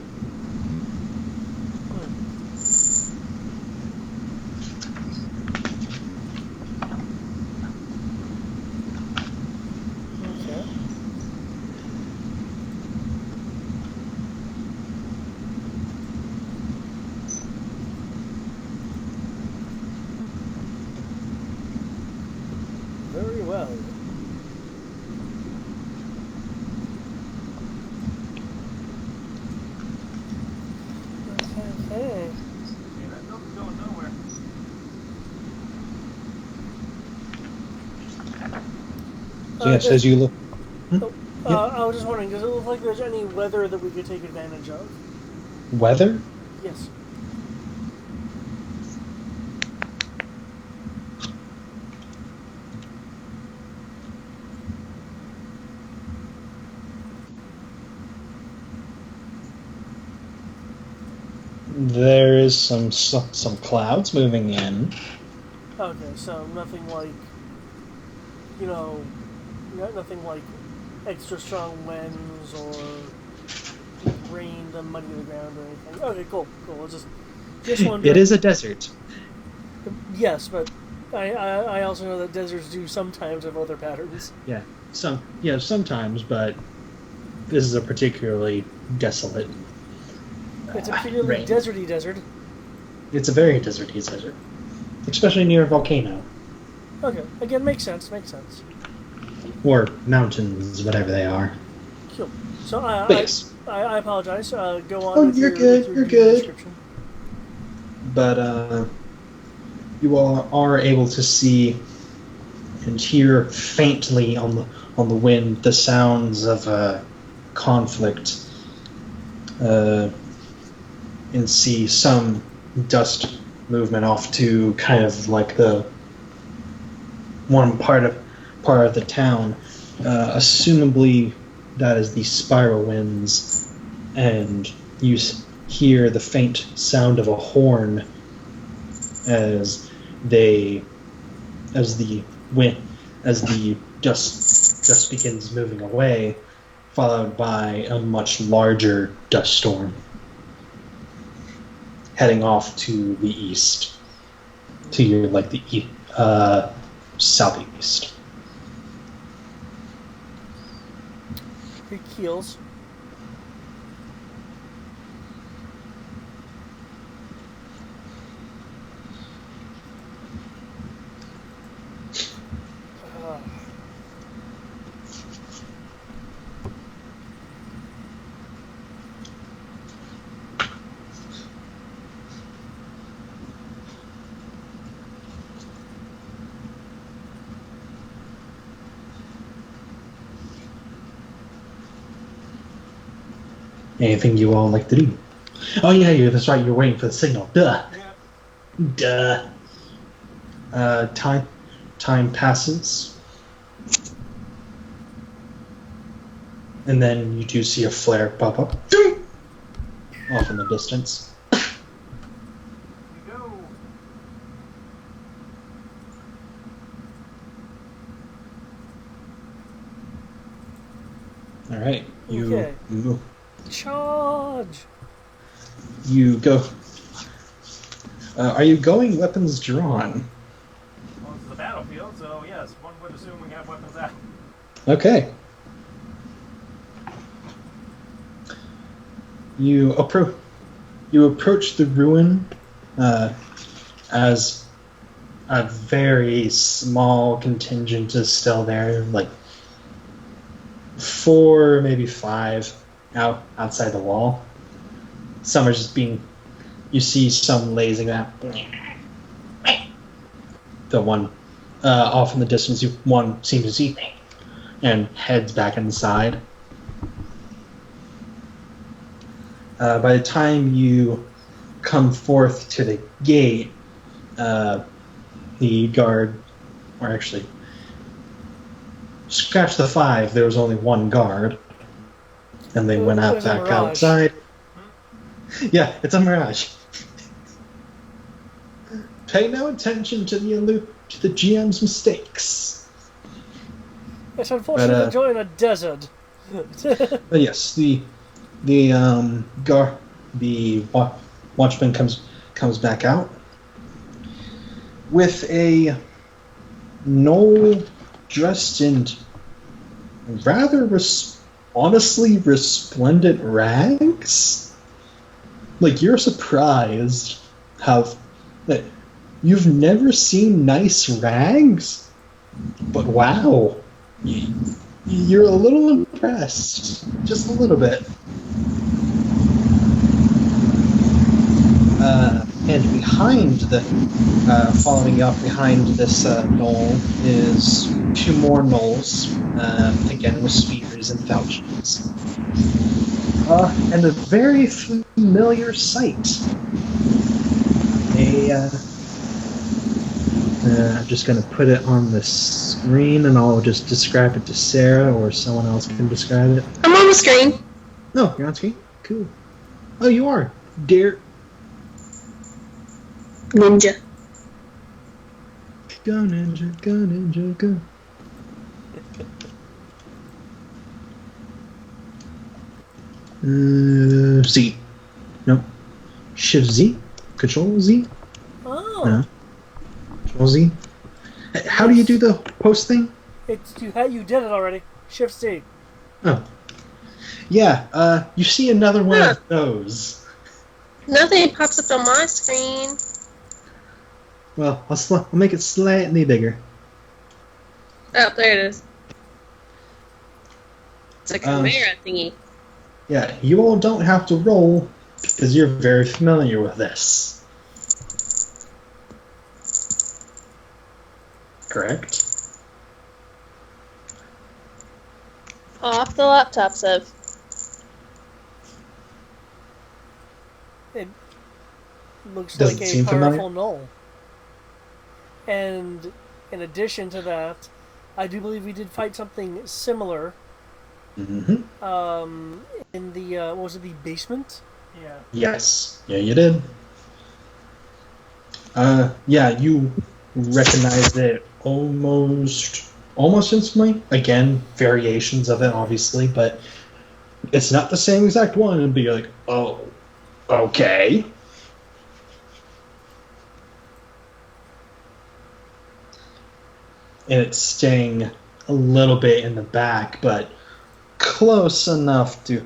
Speaker 1: yes, as you look.
Speaker 3: I was just wondering, does it look like there's any weather that we could take advantage of?
Speaker 1: Weather?
Speaker 3: Yes.
Speaker 1: There is some clouds moving in.
Speaker 3: Okay, so nothing like, nothing like extra strong winds or rain to muddy the ground or anything. Okay, cool. Just wondering.
Speaker 1: It is a desert.
Speaker 3: Yes, but I also know that deserts do sometimes have weather patterns.
Speaker 1: Yeah, sometimes, but this is a particularly desolate.
Speaker 3: It's a particularly
Speaker 1: rain.
Speaker 3: deserty desert.
Speaker 1: It's a very deserty desert, especially near a volcano
Speaker 3: Okay, again, makes sense.
Speaker 1: or mountains, whatever they are.
Speaker 3: Cool. So
Speaker 1: Yes.
Speaker 3: I apologize. Go on.
Speaker 1: Oh,
Speaker 3: with
Speaker 1: you're
Speaker 3: your,
Speaker 1: good,
Speaker 3: with your
Speaker 1: you're
Speaker 3: dream
Speaker 1: good.
Speaker 3: description.
Speaker 1: But you all are able to see and hear faintly on the wind the sounds of conflict, and see some dust movement off to kind of like the one part of the town. Assumably, that is the spiral winds, and you hear the faint sound of a horn as the dust begins moving away, followed by a much larger dust storm heading off to the east, to your southeast.
Speaker 3: He keels.
Speaker 1: Anything you all like to do? Oh yeah, that's right. You're waiting for the signal. Duh.
Speaker 4: Yeah.
Speaker 1: Duh. Time passes, and then you do see a flare pop up off in the distance.
Speaker 4: You go.
Speaker 1: All right,
Speaker 3: Okay.
Speaker 1: you
Speaker 3: Charge!
Speaker 1: you go. Are you going weapons drawn?
Speaker 4: Well, this is a battlefield, so yes, one would assume we have weapons out.
Speaker 1: Okay. You approach the ruin as a very small contingent is still there, like 4, maybe 5 outside the wall. Some are just being. You see some lazing out. The one off in the distance, one seems to see, and heads back inside. By the time you come forth to the gate, the guard, or actually, scratch the 5, there was only one guard, and they went out back outside. Yeah, it's a mirage. Pay no attention to the GM's mistakes.
Speaker 3: It's unfortunate to join a desert.
Speaker 1: But yes, the watchman comes back out with a gnoll dressed in rather honestly resplendent rags. Like, you're surprised how that you've never seen nice rags, but wow, you're a little impressed, just a little bit. And behind following up behind this knoll is two more knolls, again with spears and falchions. And a very familiar sight. I'm just going to put it on the screen, and I'll just describe it to Sarah, or someone else can describe it.
Speaker 2: I'm on the screen.
Speaker 1: No, you're on screen? Cool. Oh, you are. Dear.
Speaker 2: Ninja.
Speaker 1: Go, ninja, go, ninja, go. Z. No. Shift Z? Control Z?
Speaker 3: Oh.
Speaker 1: No. Control Z? How do you do the post thing?
Speaker 3: You did it already. Shift C.
Speaker 1: Oh. Yeah, you see another one of those.
Speaker 2: Nothing pops up on my screen.
Speaker 1: Well, I'll make it slightly bigger.
Speaker 2: Oh, there it is. It's a chimera thingy.
Speaker 1: Yeah, you all don't have to roll because you're very familiar with this. Correct?
Speaker 2: Off the laptop, Sev.
Speaker 3: It looks
Speaker 1: Does
Speaker 3: like
Speaker 1: it
Speaker 3: a
Speaker 1: seem
Speaker 3: powerful
Speaker 1: familiar?
Speaker 3: knoll. And in addition to that, I do believe we did fight something similar.
Speaker 1: Mm-hmm.
Speaker 3: In the what was it, the basement?
Speaker 4: Yeah.
Speaker 1: Yes. Yeah, you did. Yeah, you recognized it almost instantly. Again, variations of it, obviously, but it's not the same exact one. But you're like, oh, okay. And it's staying a little bit in the back, but close enough to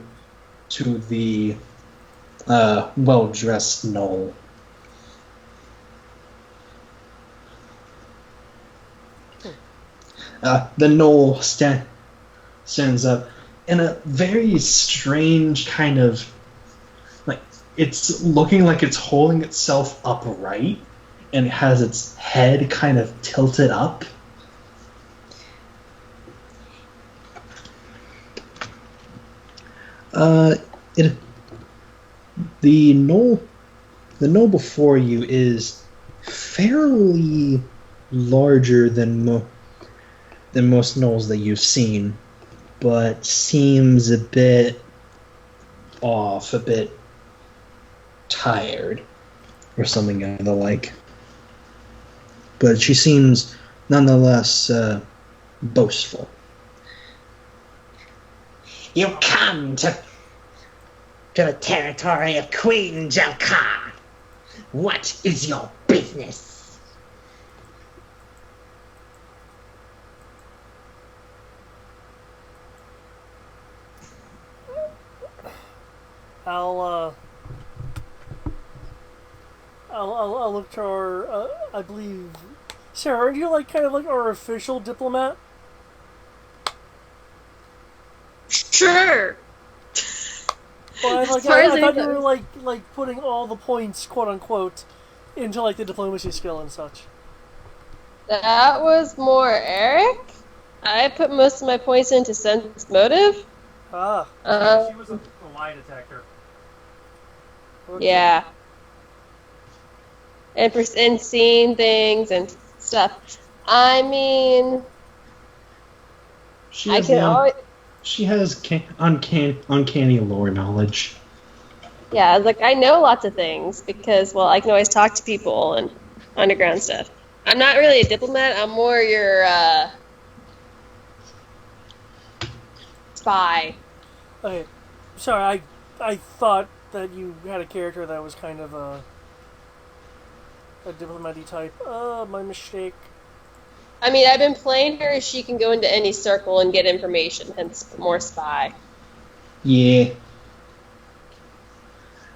Speaker 1: the well-dressed knoll. The knoll stands up in a very strange kind of, like, it's looking like it's holding itself upright, and it has its head kind of tilted up. The knoll before you is fairly larger than most knolls that you've seen, but seems a bit off, a bit tired, or something of the like. But she seems nonetheless boastful.
Speaker 6: You come to the territory of Queen Jelka. What is your business?
Speaker 3: I'll look to our, I believe, Sarah, are you kind of like our official diplomat?
Speaker 2: Sure.
Speaker 3: Well, I
Speaker 2: As far as
Speaker 3: thought you
Speaker 2: I
Speaker 3: were
Speaker 2: know.
Speaker 3: like putting all the points, quote unquote, into the diplomacy skill and such.
Speaker 2: That was more Eric. I put most of my points into sense motive.
Speaker 3: Ah.
Speaker 4: She was a lie detector.
Speaker 3: Okay.
Speaker 2: Yeah. And seeing things and stuff. I mean,
Speaker 1: She
Speaker 2: I
Speaker 1: has
Speaker 2: can always.
Speaker 1: She has uncanny lore knowledge.
Speaker 2: Yeah, I know lots of things because, well, I can always talk to people and underground stuff. I'm not really a diplomat. I'm more your spy.
Speaker 3: Okay. Sorry, I thought that you had a character that was kind of a diplomat-y type. My mistake.
Speaker 2: I mean, I've been playing her. She can go into any circle and get information. Hence, more spy.
Speaker 1: Yeah.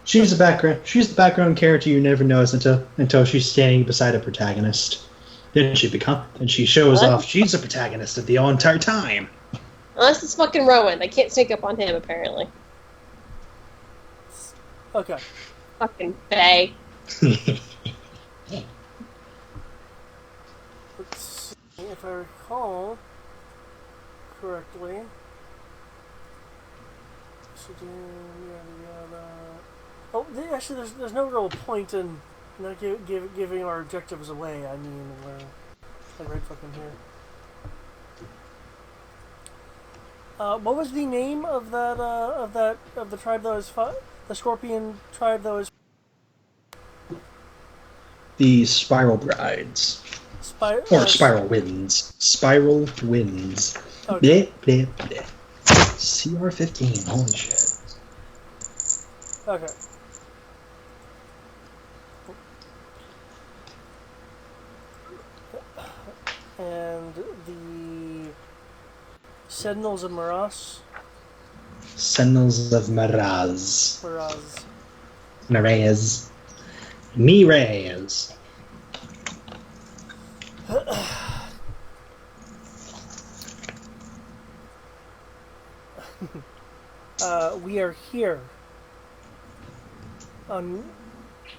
Speaker 1: She's the background character you never notice until she's standing beside a protagonist. Then she shows
Speaker 2: What?
Speaker 1: off she's a protagonist the entire time.
Speaker 2: Unless it's fucking Rowan. I can't sneak up on him, apparently.
Speaker 3: Okay.
Speaker 2: Fucking Faye.
Speaker 3: Let's see if I recall correctly. Oh, actually, there's no real point in not giving our objectives away. I mean, we're like right fucking here. What was the name of the tribe that was the Scorpion tribe that was
Speaker 1: The Spiral Brides. Or Spiral Winds. Spiral Winds.
Speaker 3: Okay.
Speaker 1: Bleh, bleh, bleh. CR15, holy shit.
Speaker 3: Okay. And the Sentinels of Maras.
Speaker 1: Sentinels of Maraz.
Speaker 3: Maraz.
Speaker 1: Maraz. Miraz.
Speaker 3: We are here.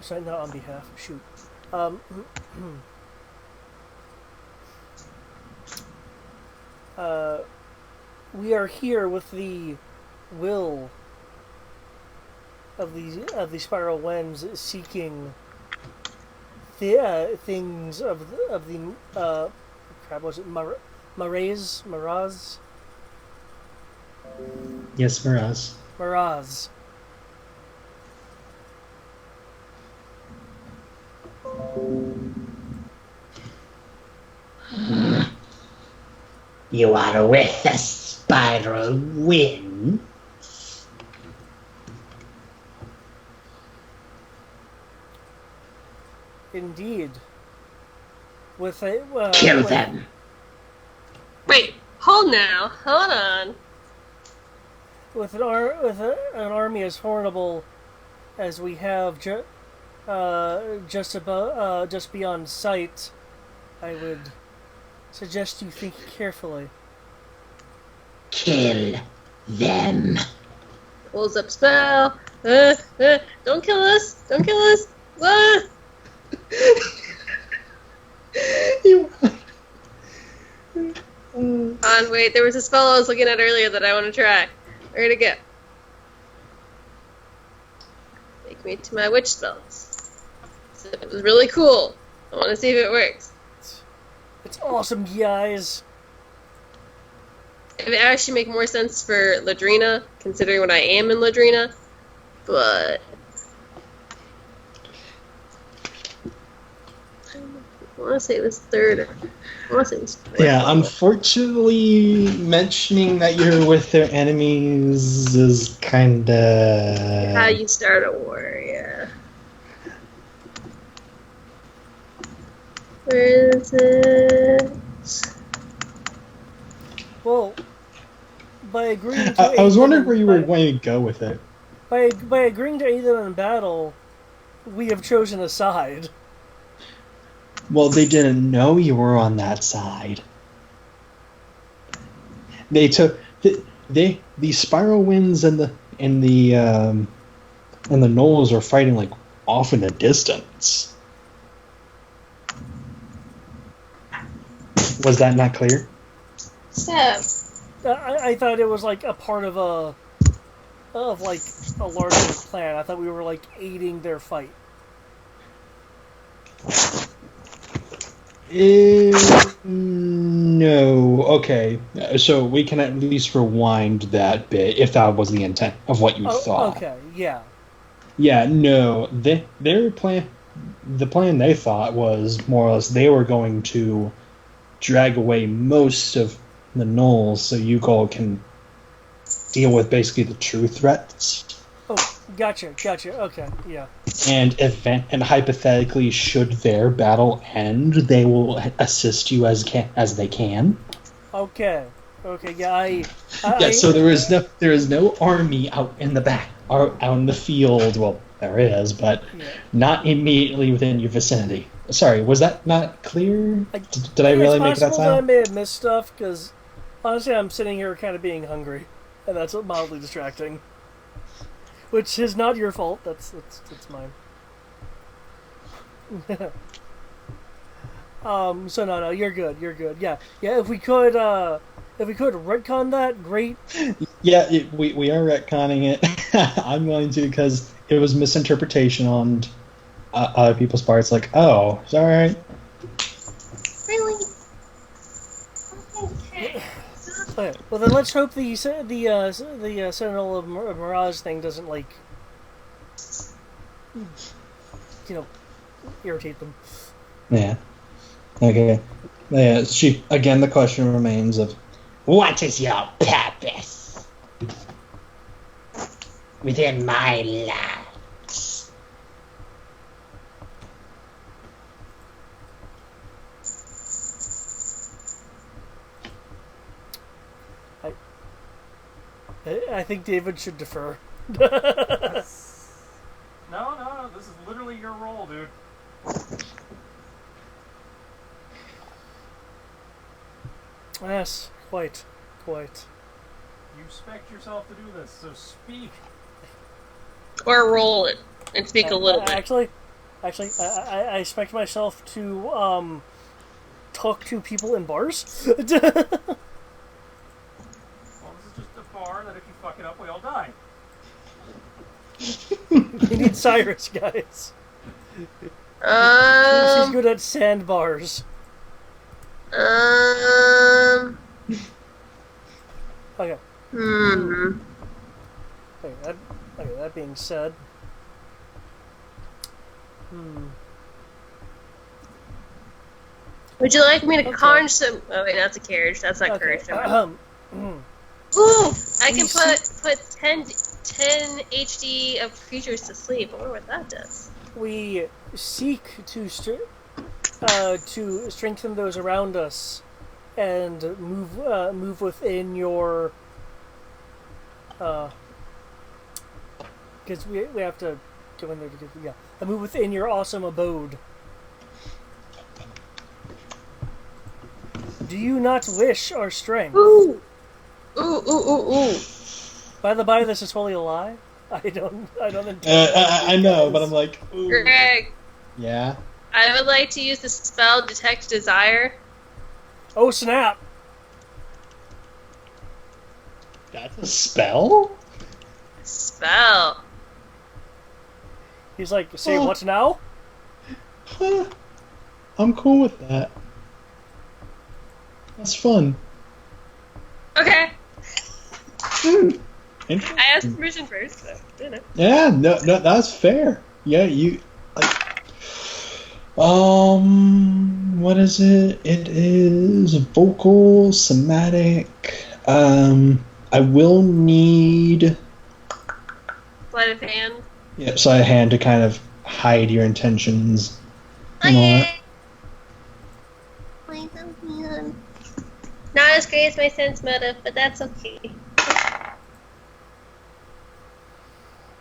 Speaker 3: Sorry, not on behalf. Shoot. We are here with the will of the Spiral Winds, seeking the things of the crap. Was it Maraz?
Speaker 1: Yes, Maraz.
Speaker 3: Maraz.
Speaker 6: You are with the Spiral Wind.
Speaker 3: Indeed. With a
Speaker 6: Kill them.
Speaker 2: Wait, hold on.
Speaker 3: With an army as formidable as we have just beyond sight, I would suggest you think carefully.
Speaker 6: Kill them.
Speaker 2: Pulls up spell. Don't kill us! Don't kill us! Ah! Wait, there was a spell I was looking at earlier that I want to try. Where'd it go? Take me to my witch spells. So it was really cool. I want to see if it works.
Speaker 3: It's awesome, guys.
Speaker 2: It would actually make more sense for Ladrina, considering what I am in Ladrina. But I want to say it was third. I want to say it was fourth.
Speaker 1: Yeah, unfortunately, mentioning that you're with their enemies is kinda...
Speaker 2: How you start a war, yeah. Where is it?
Speaker 3: Well, by agreeing to
Speaker 1: I was
Speaker 3: aid
Speaker 1: wondering
Speaker 3: them
Speaker 1: where you
Speaker 3: by-
Speaker 1: were going to go with it.
Speaker 3: By agreeing to aid them in battle, we have chosen a side.
Speaker 1: Well, they didn't know you were on that side. They took the Spiral Winds and the Gnolls are fighting like off in the distance. Was that not clear?
Speaker 2: So,
Speaker 3: I thought it was like a part of a larger plan. I thought we were like aiding their fight.
Speaker 1: No. Okay. So we can at least rewind that bit if that was the intent of what you thought.
Speaker 3: Okay, yeah.
Speaker 1: Yeah. No. Their plan. The plan they thought was more or less they were going to drag away most of the Gnolls so you all can deal with basically the true threats.
Speaker 3: Oh, gotcha. Okay, yeah.
Speaker 1: And hypothetically, should their battle end, they will assist you as they can.
Speaker 3: Okay, yeah.
Speaker 1: So there is no army out in the back or out in the field. Well, there is, but not immediately within your vicinity. Sorry, was that not clear? Did I really make that
Speaker 3: It's possible that I
Speaker 1: sound?
Speaker 3: may have missed stuff because honestly, I'm sitting here kind of being hungry, and that's mildly distracting. Which is not your fault. That's mine. So no, you're good. You're good. Yeah. If we could retcon that, great.
Speaker 1: Yeah, we are retconning it. I'm going to because it was misinterpretation on other people's parts. Like, oh, it's all right.
Speaker 5: Really?
Speaker 3: Okay. Well, then let's hope the Sentinel of Mirage thing doesn't irritate them.
Speaker 1: Yeah. Okay. Yeah. The question remains of
Speaker 6: What is your purpose within my lands?
Speaker 3: I think David should defer.
Speaker 4: No, this is literally your role, dude.
Speaker 3: Yes, quite.
Speaker 4: You expect yourself to do this, so speak.
Speaker 2: Or roll it and speak a little bit.
Speaker 3: Actually, I expect myself to talk to people in bars.
Speaker 4: Well, this is just a bar that if you fuck it up, we all die.
Speaker 3: We need Cyrus, guys. She's good at sandbars. Okay. Okay, that being said.
Speaker 2: Would you like me to conjure some? Oh wait, that's a carriage. That's not courage. Ooh, I can put 10 HD of creatures to sleep. I wonder what that does.
Speaker 3: We seek to strengthen those around us and move within your because we have to go in there to get move within your awesome abode. Do you not wish our strength?
Speaker 2: Ooh. Ooh.
Speaker 3: By the by, this is totally a lie. I don't intend
Speaker 1: I know, but I'm like, ooh.
Speaker 2: Greg,
Speaker 1: Yeah.
Speaker 2: I would like to use the spell Detect Desire.
Speaker 3: Oh snap!
Speaker 1: That's a spell?
Speaker 2: Spell.
Speaker 3: He's like, say what now?
Speaker 1: Huh. I'm cool with that. That's fun.
Speaker 2: Okay.
Speaker 1: Interesting.
Speaker 2: I asked permission first, so you know.
Speaker 1: Yeah, no, that's fair. Yeah, you what is it? It is vocal, somatic. I will need
Speaker 2: Sleight of hand.
Speaker 1: sleight of hand to kind of hide your intentions and all that.
Speaker 5: Sleight of hand. Not as great as my sense motive, but that's okay.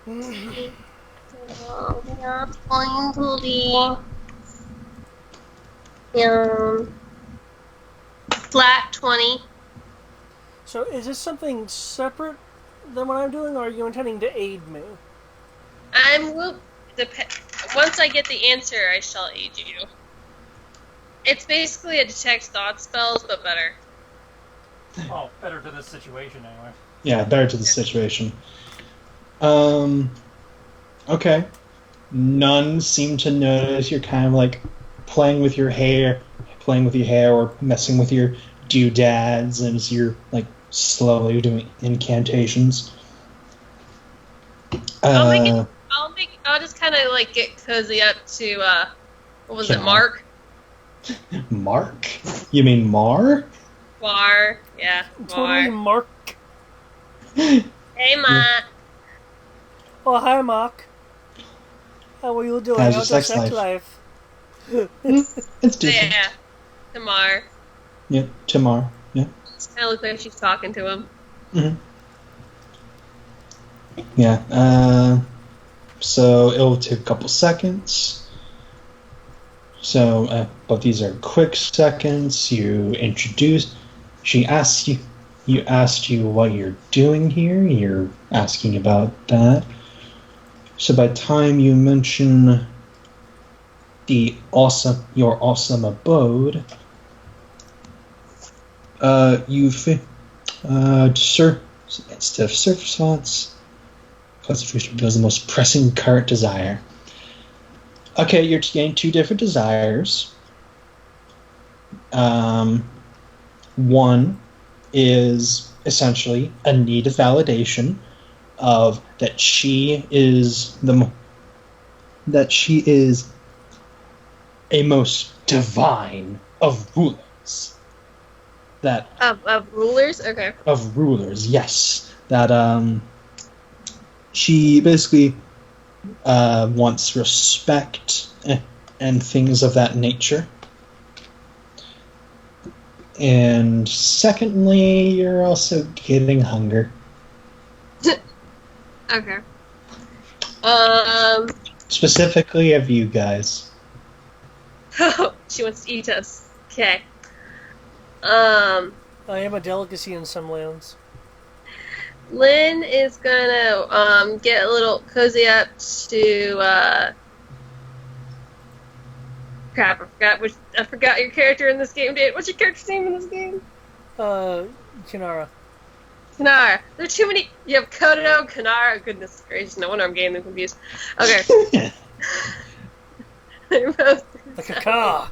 Speaker 5: So we are going to be
Speaker 2: Flat 20.
Speaker 3: So is this something separate than what I'm doing, or are you intending to aid me?
Speaker 2: Once I get the answer, I shall aid you. It's basically a detect thought spells, but better.
Speaker 4: Oh, better to this situation anyway.
Speaker 1: Yeah, better to the situation. Okay. None seem to notice you're kind of like playing with your hair or messing with your doodads as you're like slowly doing incantations.
Speaker 2: I'll just kind of like get cozy up to what was it, Mark?
Speaker 1: Mark? You mean Mar?
Speaker 2: Mar, yeah,
Speaker 3: Totally
Speaker 2: Mar.
Speaker 3: Mark.
Speaker 2: Hey, Mark.
Speaker 3: Oh, hi, Mark. How are you doing?
Speaker 1: How's your
Speaker 3: How's your
Speaker 1: sex
Speaker 3: sex
Speaker 1: life?
Speaker 3: life?
Speaker 1: It's different.
Speaker 2: Yeah, Tamar.
Speaker 1: Yeah, Tamar. Yeah.
Speaker 2: It kind of looks like she's talking to him.
Speaker 1: Mm-hmm. Yeah. So it'll take a couple seconds. So, but these are quick seconds. You introduce. She asks you. You asked you what you're doing here. You're asking about that. So by the time you mention your awesome abode, sir, instead of surf response, concentration becomes the most pressing current desire. Okay, you're getting two different desires. One is essentially a need of validation of that she is a most divine of rulers. That
Speaker 2: Of rulers? Okay.
Speaker 1: of rulers, yes. That she basically wants respect and things of that nature. And secondly, you're also getting hunger.
Speaker 2: Okay.
Speaker 1: Specifically of you guys.
Speaker 2: She wants to eat us. Okay.
Speaker 3: I am a delicacy in some lands.
Speaker 2: Lynn is gonna get a little cozy up to crap, I forgot your character in this game, dude. What's your character's name in this game?
Speaker 3: Kinara.
Speaker 2: Kanara. There are too many. You have Kodo, Kanara. Goodness gracious, no wonder I'm getting them confused. Okay. They're both.
Speaker 3: The Kaka.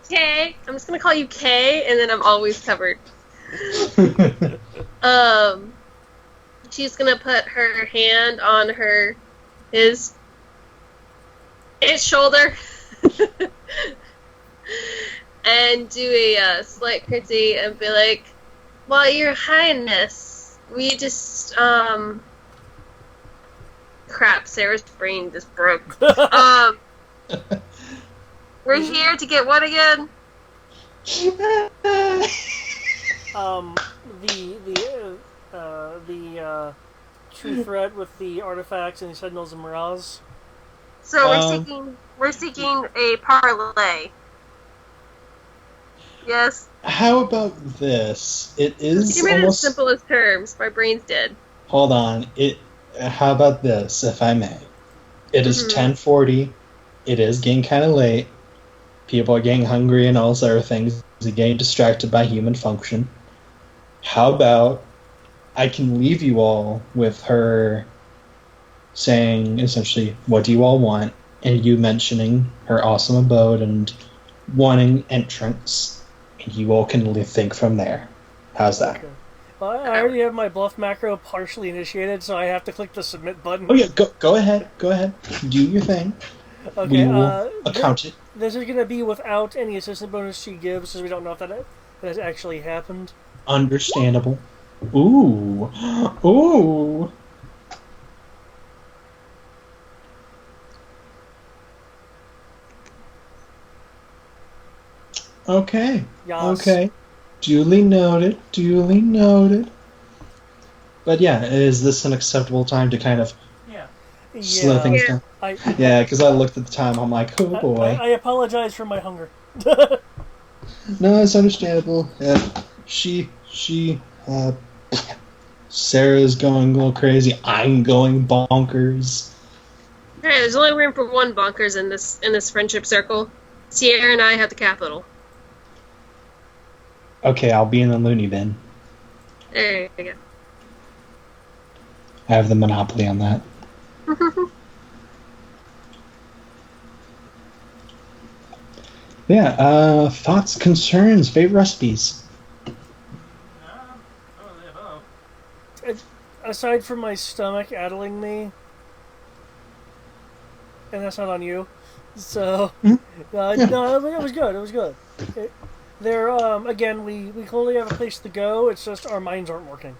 Speaker 2: K. I'm just gonna call you K, and then I'm always covered. She's gonna put her hand on his shoulder and do a slight curtsy and be like, "Well, Your Highness, we just crap, Sarah's brain just broke. We're here to get what again?"
Speaker 3: The true threat with the artifacts and the Sentinels of Miraz.
Speaker 2: So we're seeking a parlay. Yes.
Speaker 1: How about this? It is
Speaker 2: You made it in
Speaker 1: almost...
Speaker 2: simplest terms. My brain's dead.
Speaker 1: Hold on. How about this, if I may? It is 10:40. It is getting kind of late. People are getting hungry and all those other things. They're getting distracted by human function. How about I can leave you all with her saying, essentially, what do you all want? And you mentioning her awesome abode and wanting entrance. And you all can think from there. How's that?
Speaker 3: Okay. Well, I already have my bluff macro partially initiated, so I have to click the submit button.
Speaker 1: Oh yeah, go ahead. Do your thing.
Speaker 3: Okay,
Speaker 1: We will account it.
Speaker 3: This is going to be without any assistant bonus she gives, because we don't know if that has actually happened.
Speaker 1: Understandable. Ooh. Ooh. Okay.
Speaker 3: Yas.
Speaker 1: Okay. Duly noted. But yeah, is this an acceptable time to kind of slow things down? Yeah, because I looked at the time, I'm like, oh boy.
Speaker 3: I apologize for my hunger.
Speaker 1: No, it's understandable. Sarah's going a little crazy. I'm going bonkers.
Speaker 2: Alright, there's only room for one bonkers in this friendship circle. Sierra and I have the capital.
Speaker 1: Okay, I'll be in the loony bin.
Speaker 2: There you go.
Speaker 1: I have the monopoly on that. Yeah, thoughts, concerns, favorite recipes?
Speaker 3: Aside from my stomach addling me, and that's not on you, so no, it was good. Again, we clearly have a place to go. It's just our minds aren't working.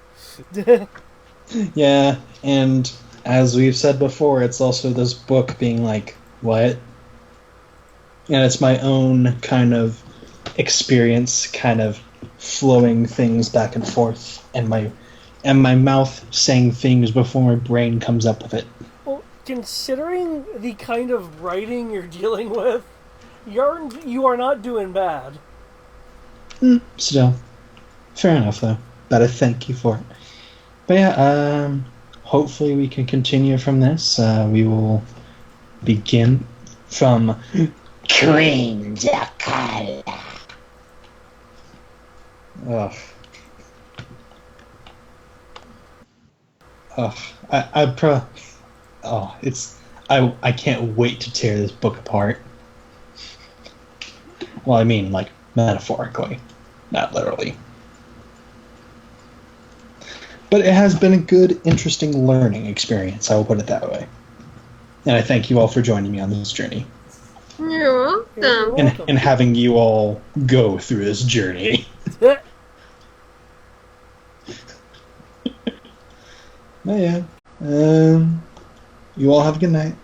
Speaker 1: Yeah, and as we've said before, it's also this book being like, what? And it's my own kind of experience, kind of flowing things back and forth, and my mouth saying things before my brain comes up with it.
Speaker 3: Well, considering the kind of writing you're dealing with, you are not doing bad.
Speaker 1: Still, fair enough though. But I thank you for it. But yeah, hopefully we can continue from this. We will begin from
Speaker 6: Queen Zakala.
Speaker 1: Ugh. Ugh. I can't wait to tear this book apart. Well, I mean, like, metaphorically, not literally. But it has been a good, interesting learning experience, I will put it that way. And I thank you all for joining me on this journey.
Speaker 2: You're welcome.
Speaker 1: And having you all go through this journey. Oh, yeah. You all have a good night.